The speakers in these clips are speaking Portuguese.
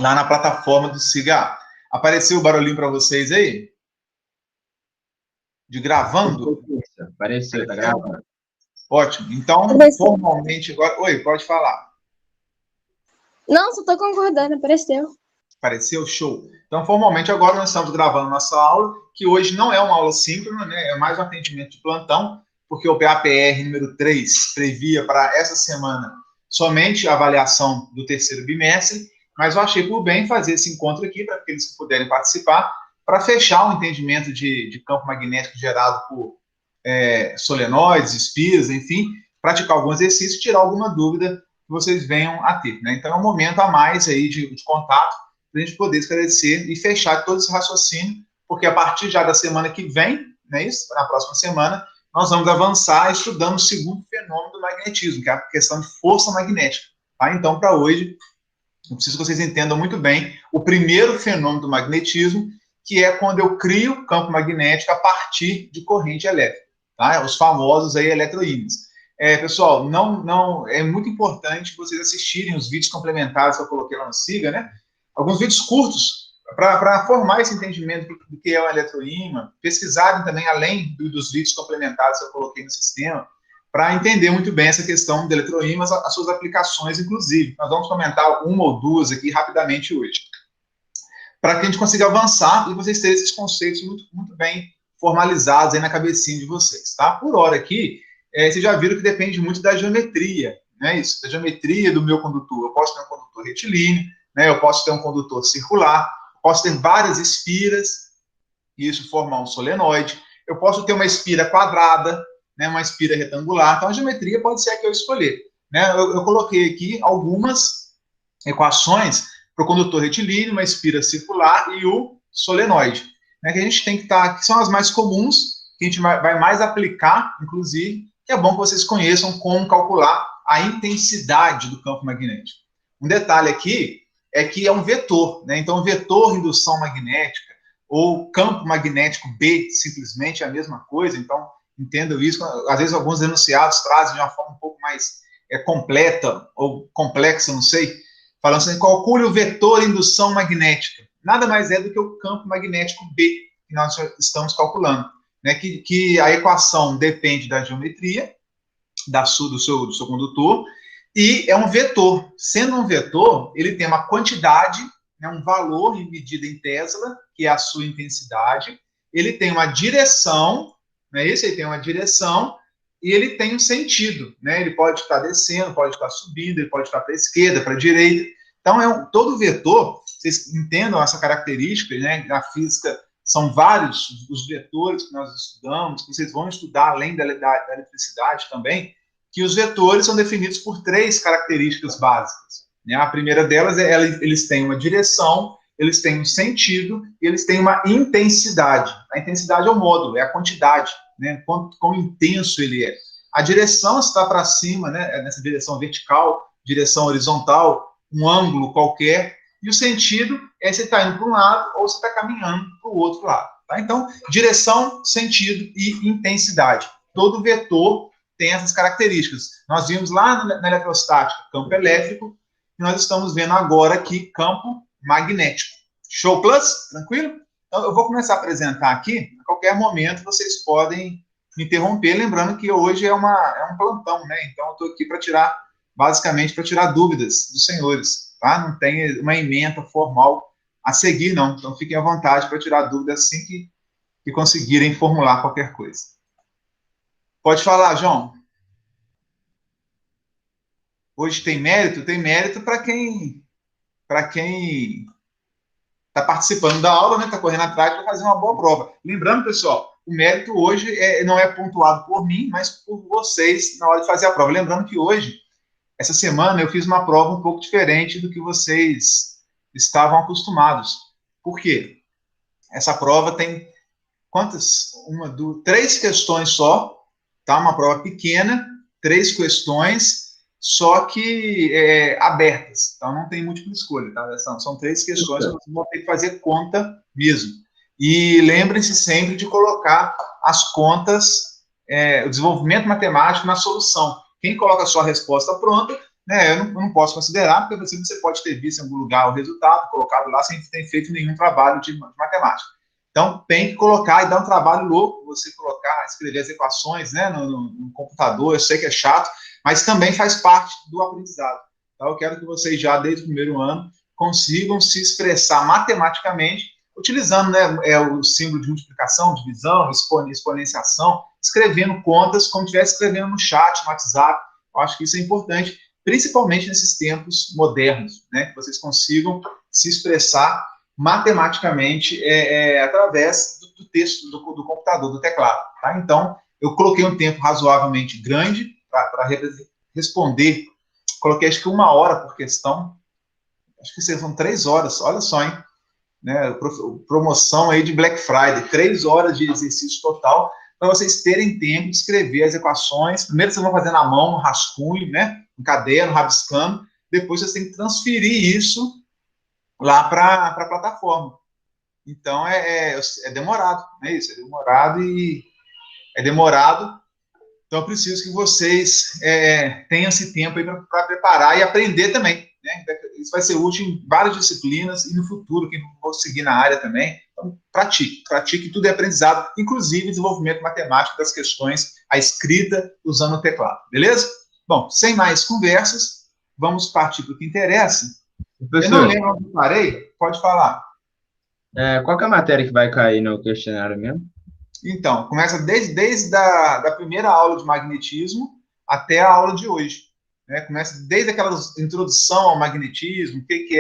lá na plataforma do SIGA. Apareceu o barulhinho para vocês aí? De gravando? Apareceu, tá gravando. Ótimo. Então, formalmente agora... Oi, pode falar. Não, só tô concordando, apareceu. Apareceu? Show. Então, formalmente agora nós estamos gravando nossa aula, que hoje não é uma aula síncrona, né? É mais um atendimento de plantão, porque o PAPR número 3 previa para essa semana somente a avaliação do terceiro bimestre, mas eu achei por bem fazer esse encontro aqui para aqueles que puderem participar, para fechar o entendimento de campo magnético gerado por solenoides, espiras, enfim, praticar algum exercício e tirar alguma dúvida que vocês venham a ter, né? Então é um momento a mais aí de contato para a gente poder esclarecer e fechar todo esse raciocínio, porque a partir já da semana que vem, né, isso, na próxima semana, nós vamos avançar estudando o segundo fenômeno do magnetismo, que é a questão de força magnética. Tá? Então, para hoje, eu preciso que vocês entendam muito bem o primeiro fenômeno do magnetismo, que é quando eu crio campo magnético a partir de corrente elétrica. Tá? Os famosos aí eletroímãs. Pessoal, não é muito importante vocês assistirem os vídeos complementares que eu coloquei lá no SIGA, né? Alguns vídeos curtos, para formar esse entendimento do que é um eletroímã, pesquisarem também, além dos vídeos complementares que eu coloquei no sistema, para entender muito bem essa questão de eletroímãs, as suas aplicações, inclusive. Nós vamos comentar uma ou duas aqui rapidamente hoje, para que a gente consiga avançar e vocês terem esses conceitos muito, muito bem formalizados aí na cabecinha de vocês, tá? Por hora aqui, vocês já viram que depende muito da geometria, né? Isso, da geometria do meu condutor. Eu posso ter um condutor retilíneo, né? Eu posso ter um condutor circular, posso ter várias espiras, e isso formar um solenoide. Eu posso ter uma espira quadrada, né? Uma espira retangular. Então, a geometria pode ser a que eu escolher, né? Eu coloquei aqui algumas equações para o condutor retilíneo, uma espira circular e o solenoide, né? Que a gente tem que estar, que são as mais comuns, que a gente vai mais aplicar, inclusive, que é bom que vocês conheçam como calcular a intensidade do campo magnético. Um detalhe aqui é que é um vetor, né? Então, vetor indução magnética ou campo magnético B, simplesmente é a mesma coisa. Então, entendam isso. Às vezes, alguns enunciados trazem de uma forma um pouco mais completa ou complexa, não sei, falando assim, calcule o vetor indução magnética. Nada mais é do que o campo magnético B que nós estamos calculando, né? Que a equação depende da geometria do seu condutor, e é um vetor. Sendo um vetor, ele tem uma quantidade, né, um valor medido em Tesla, que é a sua intensidade, ele tem uma direção, né, ele tem uma direção, e ele tem um sentido, né, ele pode estar descendo, pode estar subindo, ele pode estar para a esquerda, para a direita. Então, todo vetor, vocês entendam essa característica, né, na física são vários os vetores que nós estudamos, que vocês vão estudar além da eletricidade também, que os vetores são definidos por 3 características básicas, né? A primeira delas é eles têm uma direção, eles têm um sentido e eles têm uma intensidade. A intensidade é o módulo, é a quantidade, né? Quão intenso ele é. A direção está para cima, né? Nessa direção vertical, direção horizontal, um ângulo qualquer, e o sentido é se está indo para um lado ou se está caminhando para o outro lado. Tá? Então, direção, sentido e intensidade. Todo vetor tem essas características. Nós vimos lá na eletrostática campo elétrico, e nós estamos vendo agora aqui campo magnético. Show plus? Tranquilo? Então, eu vou começar a apresentar aqui. A qualquer momento vocês podem me interromper, lembrando que hoje é um plantão, né? Então, eu estou aqui para tirar, basicamente, para tirar dúvidas dos senhores, tá? Não tem uma ementa formal a seguir, não. Então, fiquem à vontade para tirar dúvidas assim que conseguirem formular qualquer coisa. Pode falar, João. Hoje tem mérito? Tem mérito para quem está participando da aula, né? Está correndo atrás para fazer uma boa prova. Lembrando, pessoal, o mérito hoje não é pontuado por mim, mas por vocês na hora de fazer a prova. Lembrando que hoje, essa semana, eu fiz uma prova um pouco diferente do que vocês estavam acostumados. Por quê? Essa prova tem quantas? 1, 2, 3 questões só, tá? Uma prova pequena, 3 questões, só que abertas. Então, não tem múltipla escolha, tá? São 3 questões que vocês vão ter que fazer conta mesmo. E lembrem-se sempre de colocar as contas, o desenvolvimento matemático na solução. Quem coloca a sua resposta pronta, né, eu não posso considerar, porque você pode ter visto em algum lugar o resultado, colocado lá, sem ter feito nenhum trabalho de matemática. Então, tem que colocar e dar um trabalho louco, você colocar, escrever as equações, né, no computador, eu sei que é chato, mas também faz parte do aprendizado. Então, eu quero que vocês já, desde o primeiro ano, consigam se expressar matematicamente, utilizando, né, o símbolo de multiplicação, divisão, exponenciação, escrevendo contas como se estivesse escrevendo no chat, no WhatsApp. Eu acho que isso é importante, principalmente nesses tempos modernos, né, que vocês consigam se expressar matematicamente através do texto do computador, do teclado. Tá? Então, eu coloquei um tempo razoavelmente grande para responder. Coloquei acho que 1 hora por questão. Acho que são 3 horas. Olha só, hein? Né? Promoção aí de Black Friday. 3 horas de exercício total para vocês terem tempo de escrever as equações. Primeiro vocês vão fazer na mão, no rascunho, né? No caderno, rabiscando. Depois vocês têm que transferir isso lá para a plataforma. Então, é demorado, né? Isso, é demorado. Então, eu preciso que vocês tenham esse tempo aí para preparar e aprender também, né? Isso vai ser útil em várias disciplinas e no futuro, quem for seguir na área também. Então, pratique, tudo é aprendizado, inclusive desenvolvimento matemático das questões, a escrita usando o teclado, beleza? Bom, sem mais conversas, vamos partir para o que interessa. Eu não lembro onde eu parei, pode falar. Qual que é a matéria que vai cair no questionário mesmo? Então, começa desde a primeira aula de magnetismo até a aula de hoje. Né? Começa desde aquela introdução ao magnetismo, o que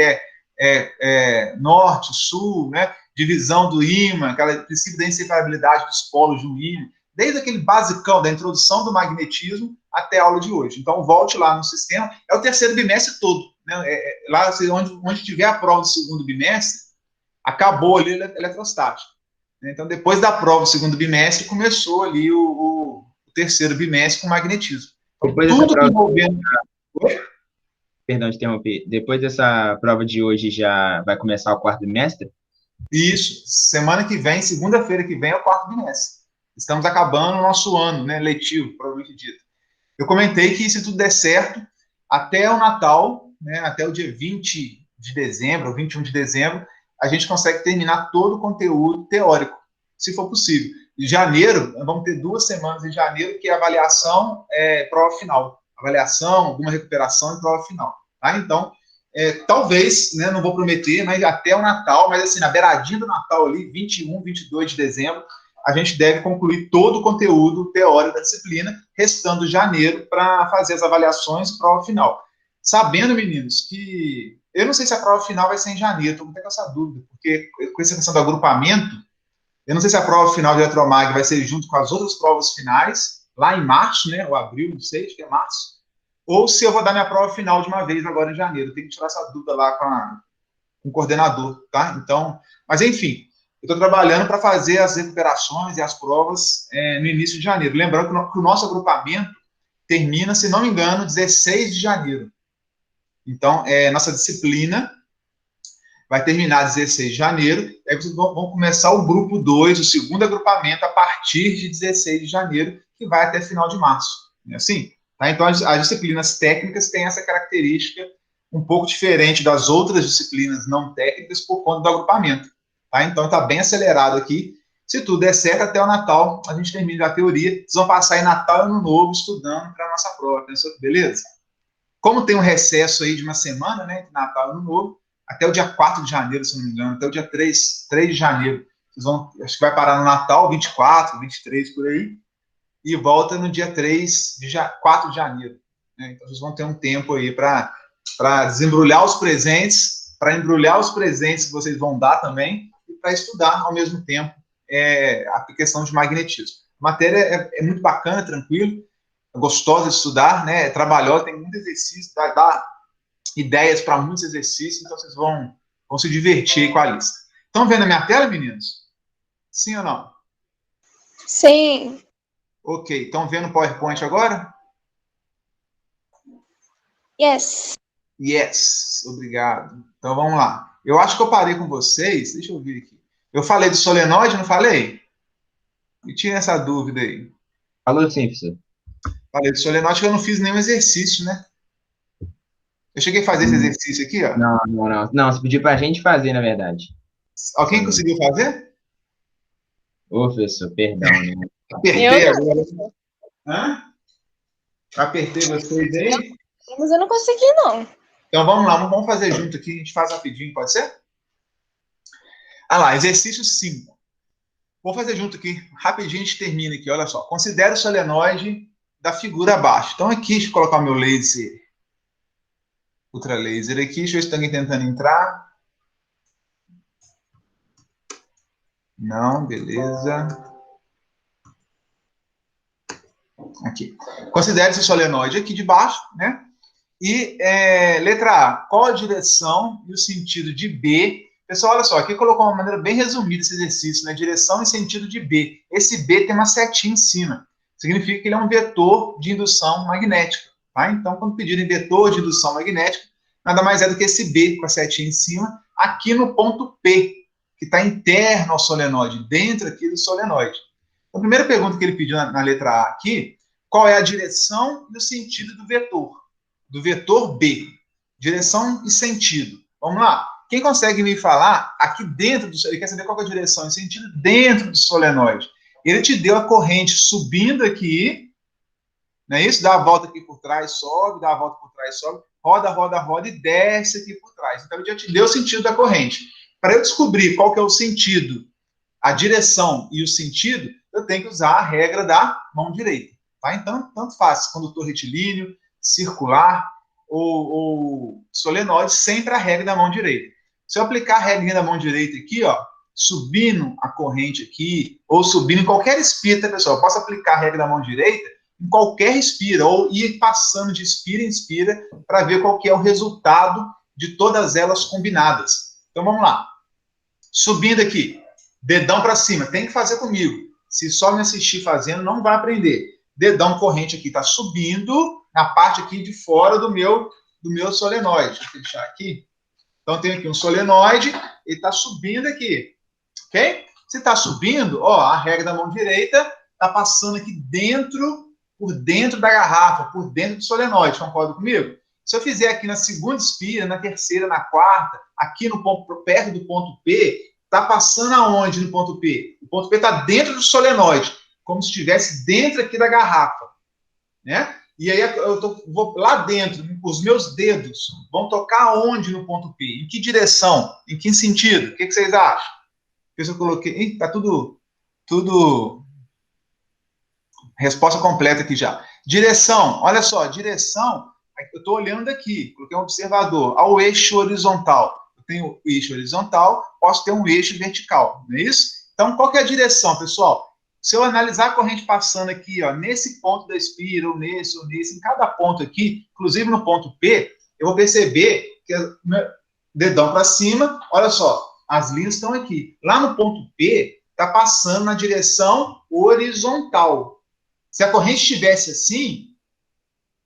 é norte, sul, né? Divisão do ímã, aquele princípio da inseparabilidade dos polos de um ímã, desde aquele basicão da introdução do magnetismo até a aula de hoje. Então, volte lá no sistema, é o terceiro bimestre todo. Né? Lá onde tiver a prova do segundo bimestre, acabou ali a eletrostática. Então, depois da prova do segundo bimestre, começou ali o terceiro bimestre com magnetismo. Então, Depois tudo que envolvendo... Perdão de interromper. Depois dessa prova de hoje já vai começar o quarto bimestre? Isso. Semana que vem, segunda-feira que vem, é o quarto bimestre. Estamos acabando o nosso ano, né, letivo, provavelmente dito. Eu comentei que, se tudo der certo, até o Natal, né, até o dia 20 de dezembro, ou 21 de dezembro, a gente consegue terminar todo o conteúdo teórico, se for possível. Em janeiro, vamos ter 2 semanas em janeiro, que é avaliação, prova final. Avaliação, alguma recuperação e prova final. Tá? Então, talvez, né, não vou prometer, mas até o Natal, mas assim, na beiradinha do Natal ali, 21, 22 de dezembro, a gente deve concluir todo o conteúdo teórico da disciplina, restando janeiro para fazer as avaliações e prova final. Sabendo, meninos, que eu não sei se a prova final vai ser em janeiro, estou com essa dúvida, porque com essa questão do agrupamento, eu não sei se a prova final de Eletromag vai ser junto com as outras provas finais, lá em março, né, ou abril, não sei, acho que é março, ou se eu vou dar minha prova final de uma vez agora em janeiro. Tem que tirar essa dúvida lá com o coordenador, tá? Então, mas enfim, eu estou trabalhando para fazer as recuperações e as provas no início de janeiro. Lembrando que o nosso agrupamento termina, se não me engano, 16 de janeiro. Então, nossa disciplina vai terminar 16 de janeiro, e aí vocês vão começar o grupo 2, o segundo agrupamento, a partir de 16 de janeiro, que vai até final de março. É assim? Tá? Então, as disciplinas técnicas têm essa característica um pouco diferente das outras disciplinas não técnicas por conta do agrupamento. Tá? Então, está bem acelerado aqui. Se tudo der certo, até o Natal, a gente termina a teoria. Vocês vão passar em Natal e Ano Novo estudando para a nossa prova. Pensou que beleza? Como tem um recesso aí de uma semana, né, entre Natal e Ano Novo, até o dia 4 de janeiro, se não me engano, até o dia 3 de janeiro. Vocês vão, acho que vai parar no Natal, 24, 23, por aí, e volta no dia 4 de janeiro. Né? Então, vocês vão ter um tempo aí para desembrulhar os presentes, para embrulhar os presentes que vocês vão dar também, e para estudar ao mesmo tempo a questão de magnetismo. A matéria é muito bacana, tranquilo, é gostosa de estudar, né? É trabalhosa, tem muito exercício, dá ideias para muitos exercícios, então vocês vão se divertir com a lista. Estão vendo a minha tela, meninos? Sim ou não? Sim. Ok, estão vendo o PowerPoint agora? Yes. Yes, obrigado. Então vamos lá. Eu acho que eu parei com vocês, deixa eu ver aqui. Eu falei do solenoide, não falei? Me tira essa dúvida aí. Falou sim, professor. Falei do solenoide que eu não fiz nenhum exercício, né? Eu cheguei a fazer esse exercício aqui, ó. Não, não, não. Não, você pediu pra gente fazer, na verdade. Alguém conseguiu fazer? Ô, professor, perdão, né? Apertei agora. Hã? Apertei vocês aí. Mas eu não consegui, não. Então vamos lá, vamos fazer junto aqui, a gente faz rapidinho, pode ser? Ah lá, exercício 5. Vou fazer junto aqui, rapidinho a gente termina aqui, olha só. Considere o solenoide da figura abaixo. Então aqui, deixa eu colocar o meu laser, ultra laser aqui, deixa eu ver se tem alguém tentando entrar. Não, beleza. Aqui. Considere esse solenoide aqui de baixo, né? E letra A, qual a direção e o sentido de B? Pessoal, olha só, aqui colocou uma maneira bem resumida esse exercício, né? Direção e sentido de B. Esse B tem uma setinha em cima. Significa que ele é um vetor de indução magnética. Tá? Então, quando pedirem vetor de indução magnética, nada mais é do que esse B com a setinha em cima, aqui no ponto P, que está interno ao solenoide, dentro aqui do solenoide. Então, a primeira pergunta que ele pediu na letra A aqui, qual é a direção e o sentido do vetor? Do vetor B. Direção e sentido. Vamos lá. Quem consegue me falar aqui dentro do... Ele quer saber qual é a direção e sentido dentro do solenoide. Ele te deu a corrente subindo aqui, não é isso? Dá a volta aqui por trás, sobe, dá a volta por trás, sobe, roda, roda, roda e desce aqui por trás. Então, ele já te deu o sentido da corrente. Para eu descobrir qual que é o sentido, a direção e o sentido, eu tenho que usar a regra da mão direita. Tá? Então, tanto faz condutor retilíneo, circular ou solenoide, sempre a regra da mão direita. Se eu aplicar a regra da mão direita aqui, ó, subindo a corrente aqui, ou subindo em qualquer espira, pessoal, eu posso aplicar a regra da mão direita em qualquer espira, ou ir passando de espira em espira para ver qual que é o resultado de todas elas combinadas. Então, vamos lá. Subindo aqui, dedão para cima, tem que fazer comigo. Se só me assistir fazendo, não vai aprender. Dedão corrente aqui está subindo na parte aqui de fora do meu solenoide. Deixa eu fechar aqui. Então, tem aqui um solenoide, ele está subindo aqui. Ok? Se está subindo, ó, a regra da mão direita está passando aqui dentro, por dentro da garrafa, por dentro do solenoide. Concorda comigo? Se eu fizer aqui na segunda espira, na terceira, na quarta, aqui no ponto, perto do ponto P, está passando aonde no ponto P? O ponto P está dentro do solenoide, como se estivesse dentro aqui da garrafa, né? E aí vou lá dentro, os meus dedos vão tocar onde no ponto P? Em que direção? Em que sentido? O que vocês acham? Porque se eu coloquei... Está tudo... Resposta completa aqui já. Direção, olha só, direção, eu estou olhando aqui, coloquei um observador, ao eixo horizontal. Eu tenho o eixo horizontal, posso ter um eixo vertical, não é isso? Então, qual que é a direção, pessoal? Se eu analisar a corrente passando aqui, ó, nesse ponto da espira, ou nesse, em cada ponto aqui, inclusive no ponto P, eu vou perceber que dedão para cima, olha só, as linhas estão aqui. Lá no ponto P, está passando na direção horizontal. Se a corrente estivesse assim,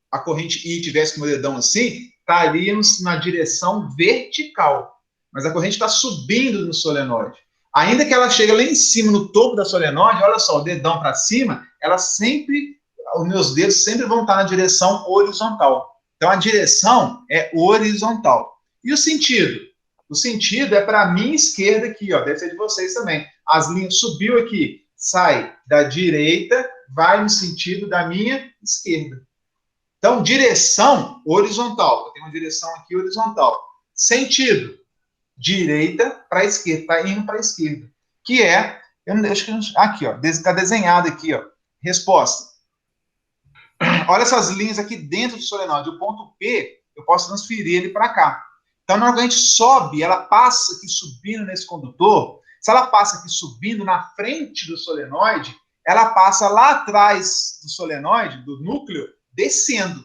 a corrente I tivesse com o dedão assim, estaríamos na direção vertical. Mas a corrente está subindo no solenoide. Ainda que ela chegue lá em cima, no topo da solenoide, olha só, o dedão para cima, os meus dedos sempre vão estar na direção horizontal. Então, a direção é horizontal. E o sentido? O sentido é para a minha esquerda aqui, ó, deve ser de vocês também. As linhas subiu aqui, sai da direita, vai no sentido da minha esquerda. Então, direção horizontal. Eu tenho uma direção aqui horizontal. Sentido, direita para esquerda, está indo para a esquerda. Que é, aqui, ó, está desenhado aqui, ó. Resposta. Olha essas linhas aqui dentro do solenoide. O ponto P, eu posso transferir ele para cá. Então, na hora que a gente sobe, ela passa aqui subindo nesse condutor. Se ela passa aqui subindo na frente do solenoide, ela passa lá atrás do solenoide, do núcleo, descendo.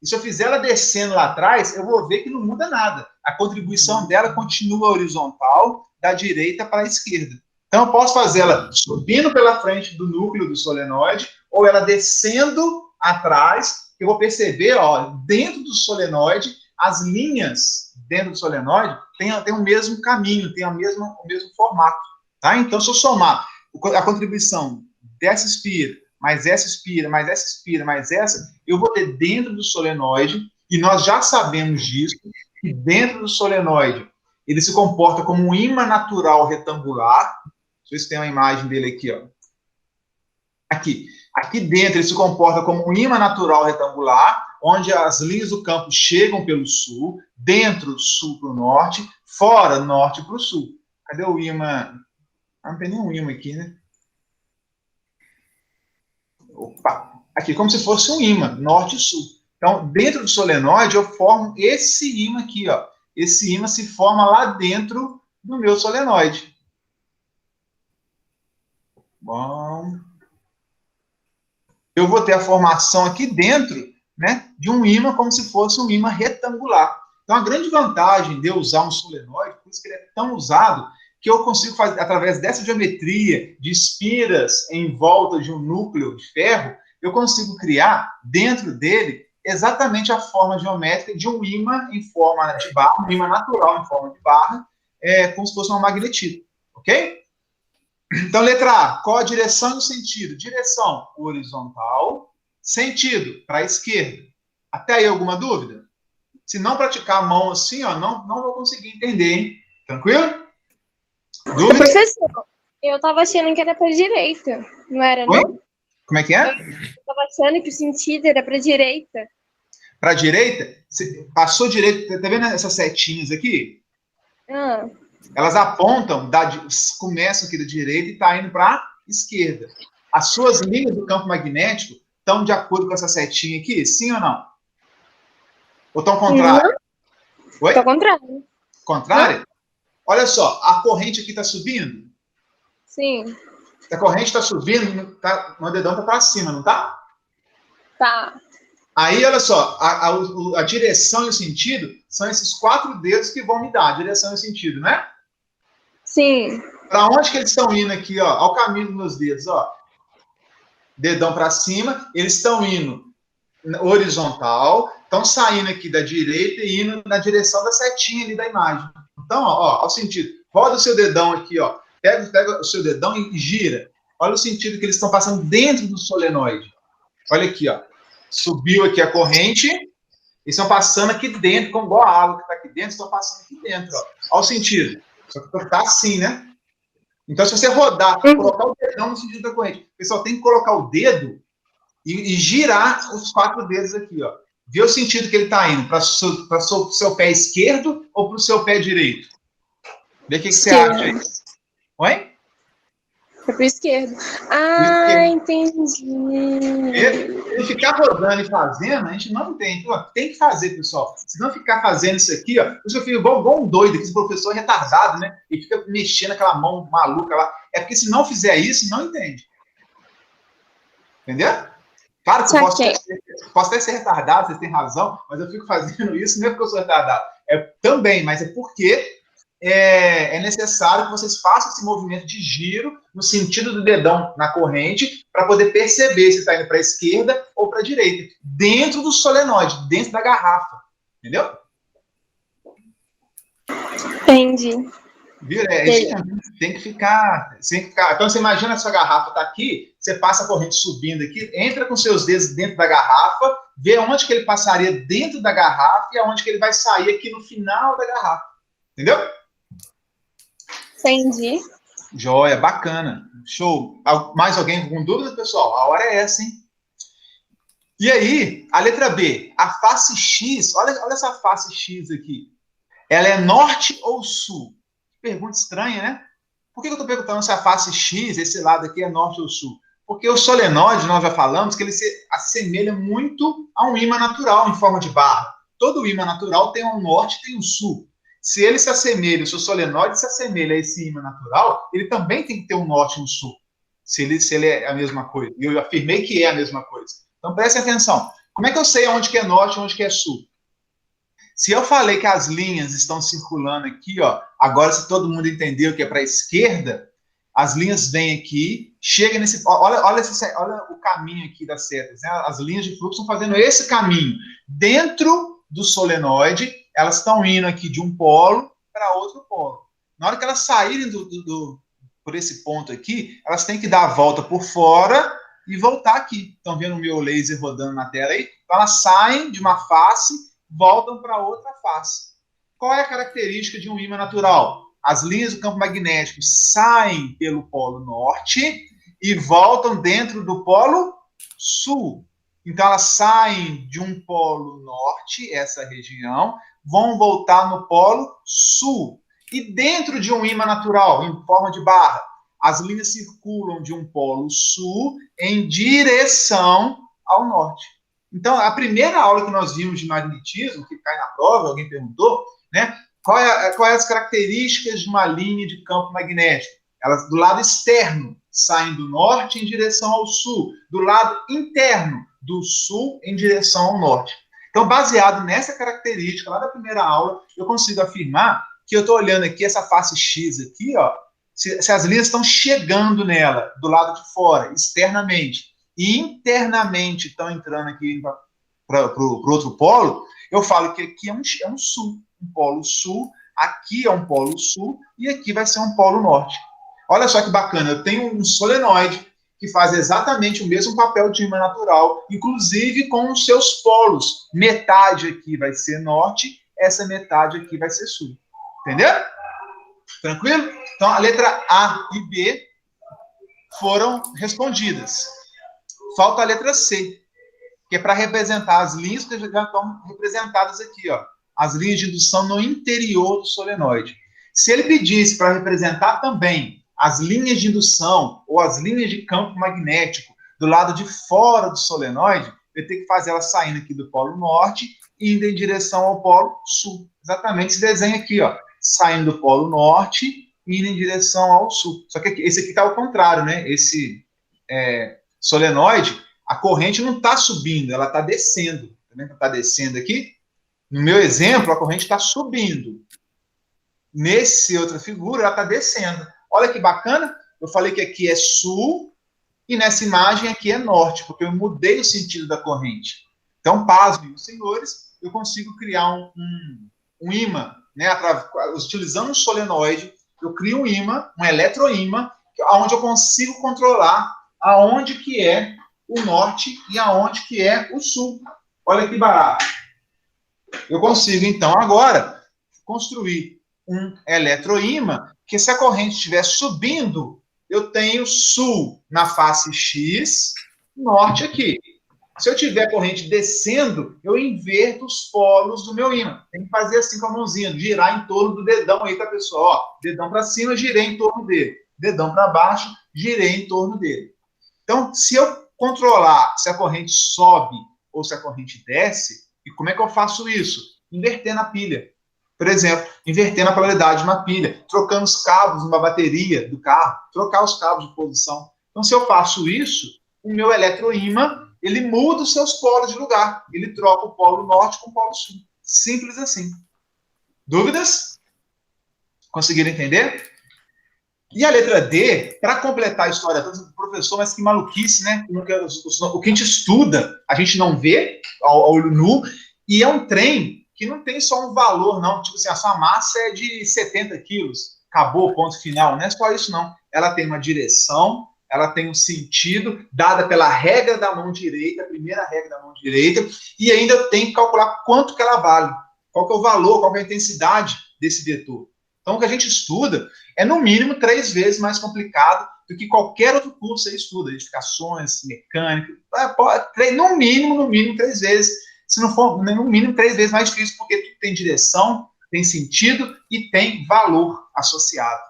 E se eu fizer ela descendo lá atrás, eu vou ver que não muda nada. A contribuição dela continua horizontal, da direita para a esquerda. Então, eu posso fazer ela subindo pela frente do núcleo do solenoide, ou ela descendo atrás, que eu vou perceber, ó, dentro do solenoide, as linhas dentro do solenoide têm o mesmo caminho, têm o mesmo formato. Tá? Então, se eu somar a contribuição dessa espira, mais essa espira, mais essa espira, mais essa, eu vou ter dentro do solenoide E nós já sabemos disso, que dentro do solenoide, ele se comporta como um ímã natural retangular. Vocês têm uma imagem dele aqui, ó. Aqui dentro ele se comporta como um ímã natural retangular, onde as linhas do campo chegam pelo sul, dentro sul para o norte, fora norte para o sul. Cadê o ímã? Ah, não tem nenhum ímã aqui, né? Opa! Aqui, como se fosse um ímã, norte e sul. Então, dentro do solenoide, eu formo esse ímã aqui, ó. Esse ímã se forma lá dentro do meu solenoide. Bom. Eu vou ter a formação aqui dentro, né, de um ímã como se fosse um ímã retangular. Então, a grande vantagem de eu usar um solenoide, por isso que ele é tão usado, que eu consigo fazer, através dessa geometria de espiras em volta de um núcleo de ferro, eu consigo criar dentro dele exatamente a forma geométrica de um ímã em forma de barra, um ímã natural em forma de barra, como se fosse uma magnetita, ok? Então, letra A, qual a direção e o sentido? Direção horizontal, sentido para a esquerda. Até aí alguma dúvida? Se não praticar a mão assim, ó, não vou conseguir entender, hein? Tranquilo? Dúvida? Professor, eu tava achando que era pra direita, não era, Oi? não? Como é que é? Eu tava achando que o sentido era pra direita. Para a direita? Passou direita, tá vendo essas setinhas aqui? Ah, Elas apontam, começam aqui da direita e tá indo para a esquerda. As suas linhas do campo magnético estão de acordo com essa setinha aqui? Sim ou não? Ou estão contrárias? Oi? tô contrário. Contrária? Olha só, a corrente aqui está subindo? Sim, A corrente está subindo, o dedão está para cima, não está? tá. Aí, olha só, a direção e o sentido são esses 4 dedos que vão me dar a direção e o sentido, né? Sim. Para onde que eles estão indo aqui, ó? Ao caminho dos meus dedos, ó. Dedão para cima, eles estão indo horizontal, estão saindo aqui da direita e indo na direção da setinha ali da imagem. Então, ó, o sentido. Roda o seu dedão aqui, ó. Pega o seu dedão e gira. Olha o sentido que eles estão passando dentro do solenoide. Olha aqui, ó. Subiu aqui a corrente e estão passando aqui dentro, como igual a água que está aqui dentro, estão passando aqui dentro, ó. Olha o sentido. Só que está assim, né? Então, se você rodar, colocar o dedão no sentido da corrente, o pessoal tem que colocar o dedo e girar os 4 dedos aqui, ó. Ver o sentido que ele está indo, para o seu pé esquerdo ou para o seu pé direito? Vê o que você acha aí. Oi? Foi pro esquerdo. Ah, entendi. E ficar rodando e fazendo, a gente não entende. Pô, tem que fazer, pessoal. Se não ficar fazendo isso aqui, ó, eu fico igual um doido, que esse professor é retardado, né? E fica mexendo aquela mão maluca lá. É porque se não fizer isso, não entende. Entendeu? Claro que eu posso até ser retardado, vocês têm razão, mas eu fico fazendo isso não é porque eu sou retardado. Também, mas é porque é necessário que vocês façam esse movimento de giro no sentido do dedão na corrente para poder perceber se está indo para a esquerda ou para a direita, dentro do solenoide, dentro da garrafa. Entendeu? Entendi. Viu? Tem que ficar. Então, você imagina a sua garrafa está aqui, você passa a corrente subindo aqui, entra com seus dedos dentro da garrafa, vê onde que ele passaria dentro da garrafa e aonde que ele vai sair aqui no final da garrafa. Entendeu? Entendi. Joia, bacana. Show. Mais alguém com dúvida, pessoal? A hora é essa, hein? E aí, a letra B, a face X, olha essa face X aqui. Ela é norte ou sul? Pergunta estranha, né? Por que eu estou perguntando se a face X, esse lado aqui, é norte ou sul? Porque o solenoide, nós já falamos, que ele se assemelha muito a um ímã natural em forma de barra. Todo ímã natural tem um norte e tem um sul. Se ele se assemelha, se o solenoide se assemelha a esse ímã natural, ele também tem que ter um norte e um sul. Se ele é a mesma coisa. E eu afirmei que é a mesma coisa. Então, prestem atenção. Como é que eu sei onde que é norte e onde que é sul? Se eu falei que as linhas estão circulando aqui, ó, agora se todo mundo entendeu que é para a esquerda, as linhas vêm aqui, chega nesse... Olha o caminho aqui das setas, né? As linhas de fluxo estão fazendo esse caminho. Dentro do solenoide, elas estão indo aqui de um polo para outro polo. Na hora que elas saírem por esse ponto aqui, elas têm que dar a volta por fora e voltar aqui. Estão vendo o meu laser rodando na tela aí? Então elas saem de uma face voltam para outra face. Qual é a característica de um ímã natural? As linhas do campo magnético saem pelo polo norte e voltam dentro do polo sul. Então, elas saem de um polo norte, essa região, vão voltar no polo sul. E dentro de um ímã natural, em forma de barra, as linhas circulam de um polo sul em direção ao norte. Então, a primeira aula que nós vimos de magnetismo, que cai na prova, alguém perguntou, né? Quais as características de uma linha de campo magnético? Elas, do lado externo, saem do norte em direção ao sul. Do lado interno, do sul em direção ao norte. Então, baseado nessa característica, lá da primeira aula, eu consigo afirmar que eu estou olhando aqui, essa face X aqui, ó, se as linhas estão chegando nela, do lado de fora, externamente, e internamente estão entrando aqui para o outro polo, eu falo que aqui é um sul, um polo sul, aqui é um polo sul, e aqui vai ser um polo norte. Olha só que bacana, eu tenho um solenoide que faz exatamente o mesmo papel de ímã natural, inclusive com os seus polos. Metade aqui vai ser norte, essa metade aqui vai ser sul. Entendeu? Tranquilo? Então, a letra A e B foram respondidas. Falta a letra C, que é para representar as linhas que já estão representadas aqui, ó. As linhas de indução no interior do solenoide. Se ele pedisse para representar também as linhas de indução ou as linhas de campo magnético do lado de fora do solenoide, eu tenho que fazer ela saindo aqui do polo norte e indo em direção ao polo sul. Exatamente esse desenho aqui, ó, saindo do polo norte e indo em direção ao sul. Só que esse aqui está ao contrário, né? Esse solenoide, a corrente não está subindo, ela está descendo. Tá vendo que está descendo aqui? No meu exemplo, a corrente está subindo. Nesse outra figura, ela está descendo. Olha que bacana, eu falei que aqui é sul e nessa imagem aqui é norte, porque eu mudei o sentido da corrente. Então, pasmem os senhores, eu consigo criar um ímã, né, utilizando um solenoide, eu crio um ímã, um eletroímã, onde eu consigo controlar aonde que é o norte e aonde que é o sul. Olha que barato. Eu consigo, então, agora, construir um eletroímã que, se a corrente estiver subindo, eu tenho sul na face X, norte aqui. Se eu tiver corrente descendo, eu inverto os polos do meu ímã. Tem que fazer assim com a mãozinha, girar em torno do dedão aí, tá, pessoal? Ó, dedão para cima, girei em torno dele. Dedão para baixo, girei em torno dele. Então, se eu controlar se a corrente sobe ou se a corrente desce, e como é que eu faço isso? Invertendo a pilha. Por exemplo, invertendo a polaridade de uma pilha, trocando os cabos numa bateria do carro, trocar os cabos de posição. Então, se eu faço isso, o meu eletroímã, ele muda os seus polos de lugar. Ele troca o polo norte com o polo sul. Simples assim. Dúvidas? Conseguiram entender? E a letra D, para completar a história toda, professor, mas que maluquice, né? O que a gente estuda, a gente não vê ao olho nu, e é um trem que não tem só um valor, não. Tipo assim, a sua massa é de 70 quilos, acabou, ponto final. Não é só isso, não. Ela tem uma direção, ela tem um sentido, dada pela regra da mão direita, a primeira regra da mão direita, e ainda eu tenho que calcular quanto que ela vale, qual que é o valor, qual que é a intensidade desse vetor. Então, o que a gente estuda é, no mínimo, 3 vezes mais complicado do que qualquer outro curso que você estuda, edificações, mecânica, no mínimo 3 vezes, se não for, no mínimo 3 vezes mais difícil, porque tudo tem direção, tem sentido e tem valor associado,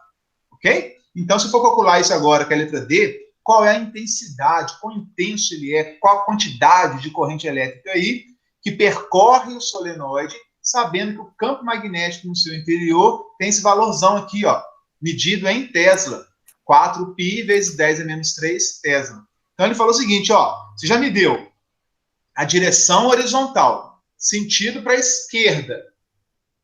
ok? Então, se for calcular isso agora, que é a letra D, qual é a intensidade, quão intenso ele é, qual a quantidade de corrente elétrica aí que percorre o solenoide, sabendo que o campo magnético no seu interior tem esse valorzão aqui, ó, medido em Tesla, 4π vezes 10 a menos 3 Tesla. Então, ele falou o seguinte, ó, você já me deu a direção horizontal, sentido para a esquerda,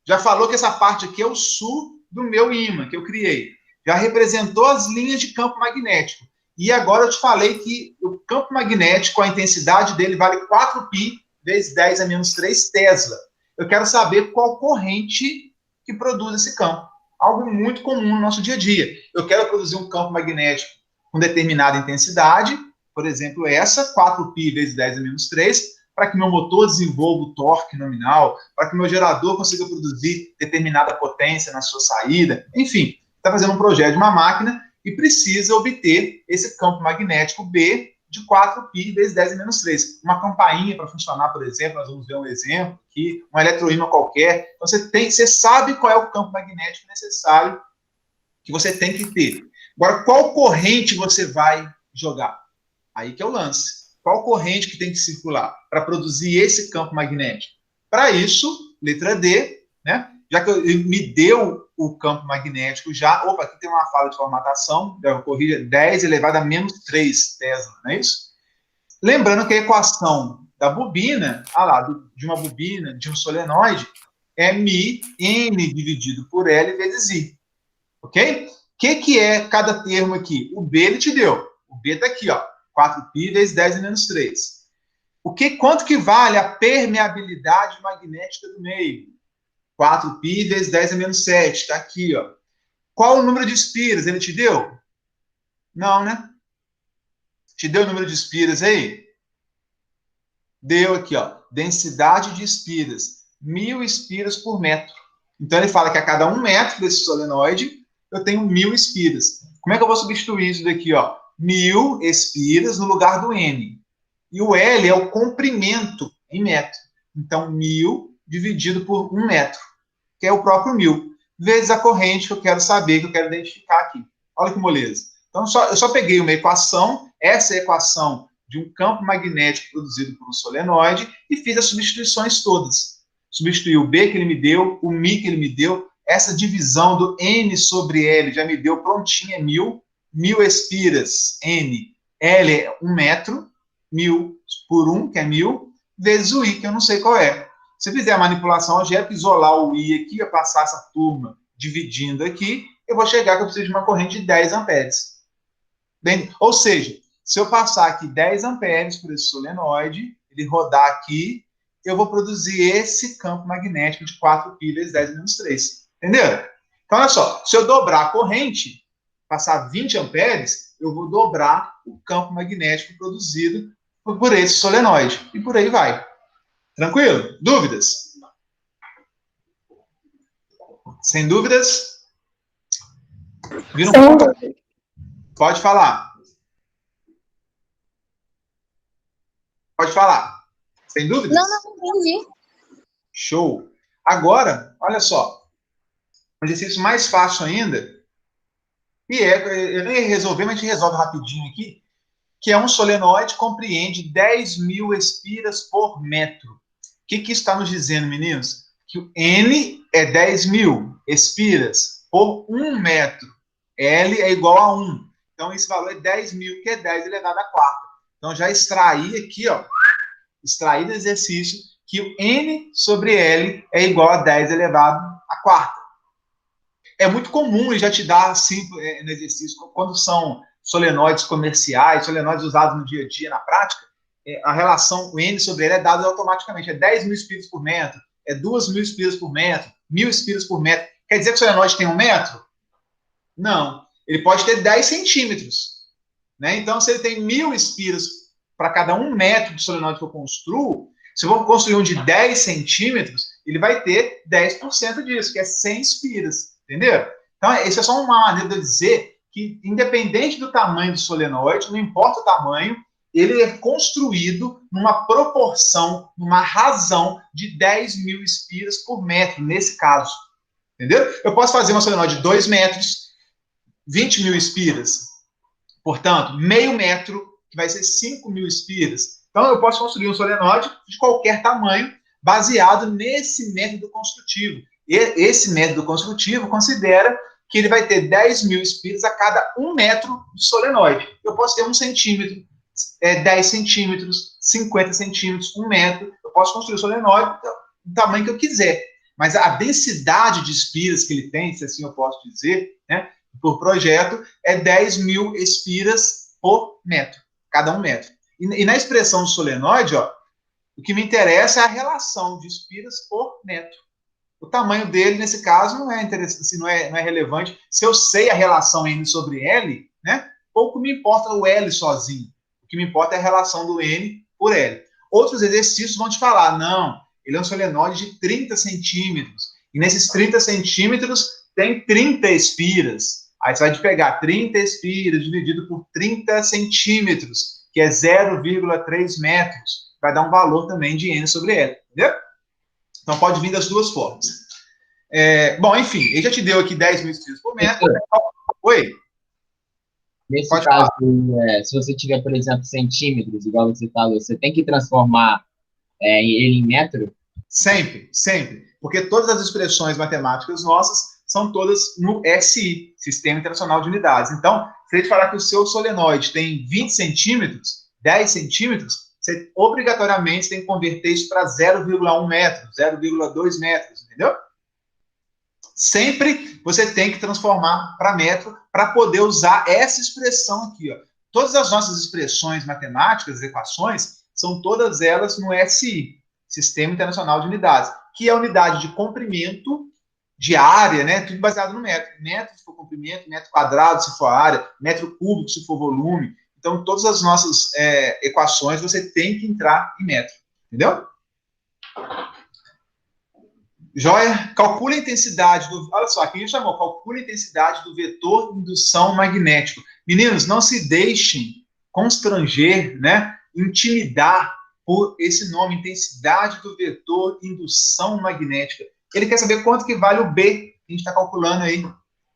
já falou que essa parte aqui é o sul do meu ímã, que eu criei, já representou as linhas de campo magnético, e agora eu te falei que o campo magnético, a intensidade dele vale 4π vezes 10 a menos 3 Tesla. Eu quero saber qual corrente que produz esse campo. Algo muito comum no nosso dia a dia. Eu quero produzir um campo magnético com determinada intensidade, por exemplo, essa, 4π vezes 10 a menos 3, para que meu motor desenvolva o torque nominal, para que meu gerador consiga produzir determinada potência na sua saída. Enfim, está fazendo um projeto de uma máquina e precisa obter esse campo magnético B de 4π vezes 10 a menos 3. Uma campainha para funcionar, por exemplo, nós vamos ver um exemplo aqui, um eletroímã qualquer. Então, você sabe qual é o campo magnético necessário que você tem que ter. Agora, qual corrente você vai jogar? Aí que é o lance. Qual corrente que tem que circular para produzir esse campo magnético? Para isso, letra D, né? Já que me deu o campo magnético já... Opa, aqui tem uma fala de formatação, corrija 10 elevado a menos 3 Tesla, não é isso? Lembrando que a equação da bobina, de uma bobina, de um solenoide, é μ, N dividido por L vezes I. Ok? O que é cada termo aqui? O B ele te deu. O B está aqui, ó. 4π vezes 10 a menos 3. Quanto que vale a permeabilidade magnética do meio? 4π vezes 10 a menos 7. Está aqui, ó. Qual o número de espiras? Ele te deu? Não, né? Te deu o número de espiras aí? Deu aqui, ó. Densidade de espiras. 1.000 espiras por metro. Então, ele fala que a cada 1 metro desse solenoide, eu tenho 1.000 espiras. Como é que eu vou substituir isso daqui, ó? 1.000 espiras no lugar do N. E o L é o comprimento em metro. Então, 1.000 dividido por 1 metro, que é o próprio 1.000, vezes a corrente que eu quero saber, que eu quero identificar aqui. Olha que moleza. Então, eu só peguei uma equação, essa é a equação de um campo magnético produzido por um solenoide, e fiz as substituições todas. Substituí o B que ele me deu, o μ que ele me deu, essa divisão do N sobre L já me deu prontinha, 1.000, 1.000 espiras, N, L é 1 metro, 1.000 por 1, que é 1.000, vezes o I, que eu não sei qual é. Se eu fizer a manipulação algébrica, isolar o I aqui, eu passar essa turma dividindo aqui, eu vou chegar que eu preciso de uma corrente de 10 amperes. Bem, ou seja, se eu passar aqui 10 amperes por esse solenoide, ele rodar aqui, eu vou produzir esse campo magnético de 4π vezes 10 a menos 3. Entenderam? Então, olha só, se eu dobrar a corrente, passar 20 amperes, eu vou dobrar o campo magnético produzido por esse solenoide. E por aí vai. Tranquilo? Dúvidas? Sem dúvidas? Viram? Sem dúvida. Pode falar. Pode falar. Sem dúvidas? Não, entendi. Show. Agora, olha só. Um exercício mais fácil ainda, e eu nem ia resolver, mas a gente resolve rapidinho aqui, que é um solenoide que compreende 10.000 espiras por metro. O que isso está nos dizendo, meninos? Que o N é 10.000 espiras por 1 metro. L é igual a 1. Então, esse valor é 10.000, que é 10 elevado à quarta. Então, já extraí aqui, ó, extraí do exercício que o N sobre L é igual a 10 elevado à quarta. É muito comum, e já te dá assim no exercício, quando são solenoides comerciais, solenoides usados no dia a dia, na prática, a relação, o N sobre L é dado automaticamente. É 10.000 espiras por metro, é 2.000 espiras por metro, 1.000 espiras por metro. Quer dizer que o solenoide tem 1 metro? Não. Ele pode ter 10 centímetros. Né? Então, se ele tem 1.000 espiras para cada 1 metro de solenoide que eu construo, se eu vou construir um de 10 centímetros, ele vai ter 10% disso, que é 100 espiras. Entenderam? Então, isso é só uma maneira de eu dizer que, independente do tamanho do solenoide, não importa o tamanho, ele é construído numa proporção, numa razão de 10.000 espiras por metro, nesse caso. Entendeu? Eu posso fazer uma solenoide de 2 metros, 20.000 espiras, portanto, meio metro, que vai ser 5.000 espiras. Então, eu posso construir um solenoide de qualquer tamanho, baseado nesse método construtivo. E esse método construtivo considera que ele vai ter 10.000 espiras a cada 1 metro de solenoide. Eu posso ter 1 centímetro, 10 centímetros, 50 centímetros, 1 metro. Eu posso construir o solenoide do tamanho que eu quiser. Mas a densidade de espiras que ele tem, se assim eu posso dizer, né, por projeto, é 10.000 espiras por metro, cada 1 metro. E na expressão do solenoide, ó, o que me interessa é a relação de espiras por metro. O tamanho dele, nesse caso, não é interessante, assim, não é relevante. Se eu sei a relação N sobre L, né, pouco me importa o L sozinho. O que me importa é a relação do N por L. Outros exercícios vão te falar, não, ele é um solenoide de 30 centímetros, e nesses 30 centímetros tem 30 espiras. Aí você vai pegar 30 espiras dividido por 30 centímetros, que é 0,3 metros. Vai dar um valor também de N sobre L, entendeu? Então pode vir das duas formas. Bom, enfim, ele já te deu aqui 10 mil espiras por metro. Oi? Nesse caso, se você tiver, por exemplo, centímetros, igual você falou, você tem que transformar ele em metro? Sempre, sempre. Porque todas as expressões matemáticas nossas são todas no SI, Sistema Internacional de Unidades. Então, se ele falar que o seu solenoide tem 20 centímetros, 10 centímetros, você obrigatoriamente tem que converter isso para 0,1 metro, 0,2 metros, entendeu? Sempre você tem que transformar para metro para poder usar essa expressão aqui, ó. Todas as nossas expressões matemáticas, equações, são todas elas no SI, Sistema Internacional de Unidades, que é a unidade de comprimento, de área, né? Tudo baseado no metro. Metro se for comprimento, metro quadrado se for área, metro cúbico se for volume. Então, todas as nossas equações você tem que entrar em metro, entendeu? Joia? Calcula a intensidade do... Olha só, aqui a gente chamou, calcula a intensidade do vetor de indução magnético. Meninos, não se deixem constranger, né? Intimidar por esse nome, intensidade do vetor de indução magnética. Ele quer saber quanto que vale o B, que a gente está calculando aí.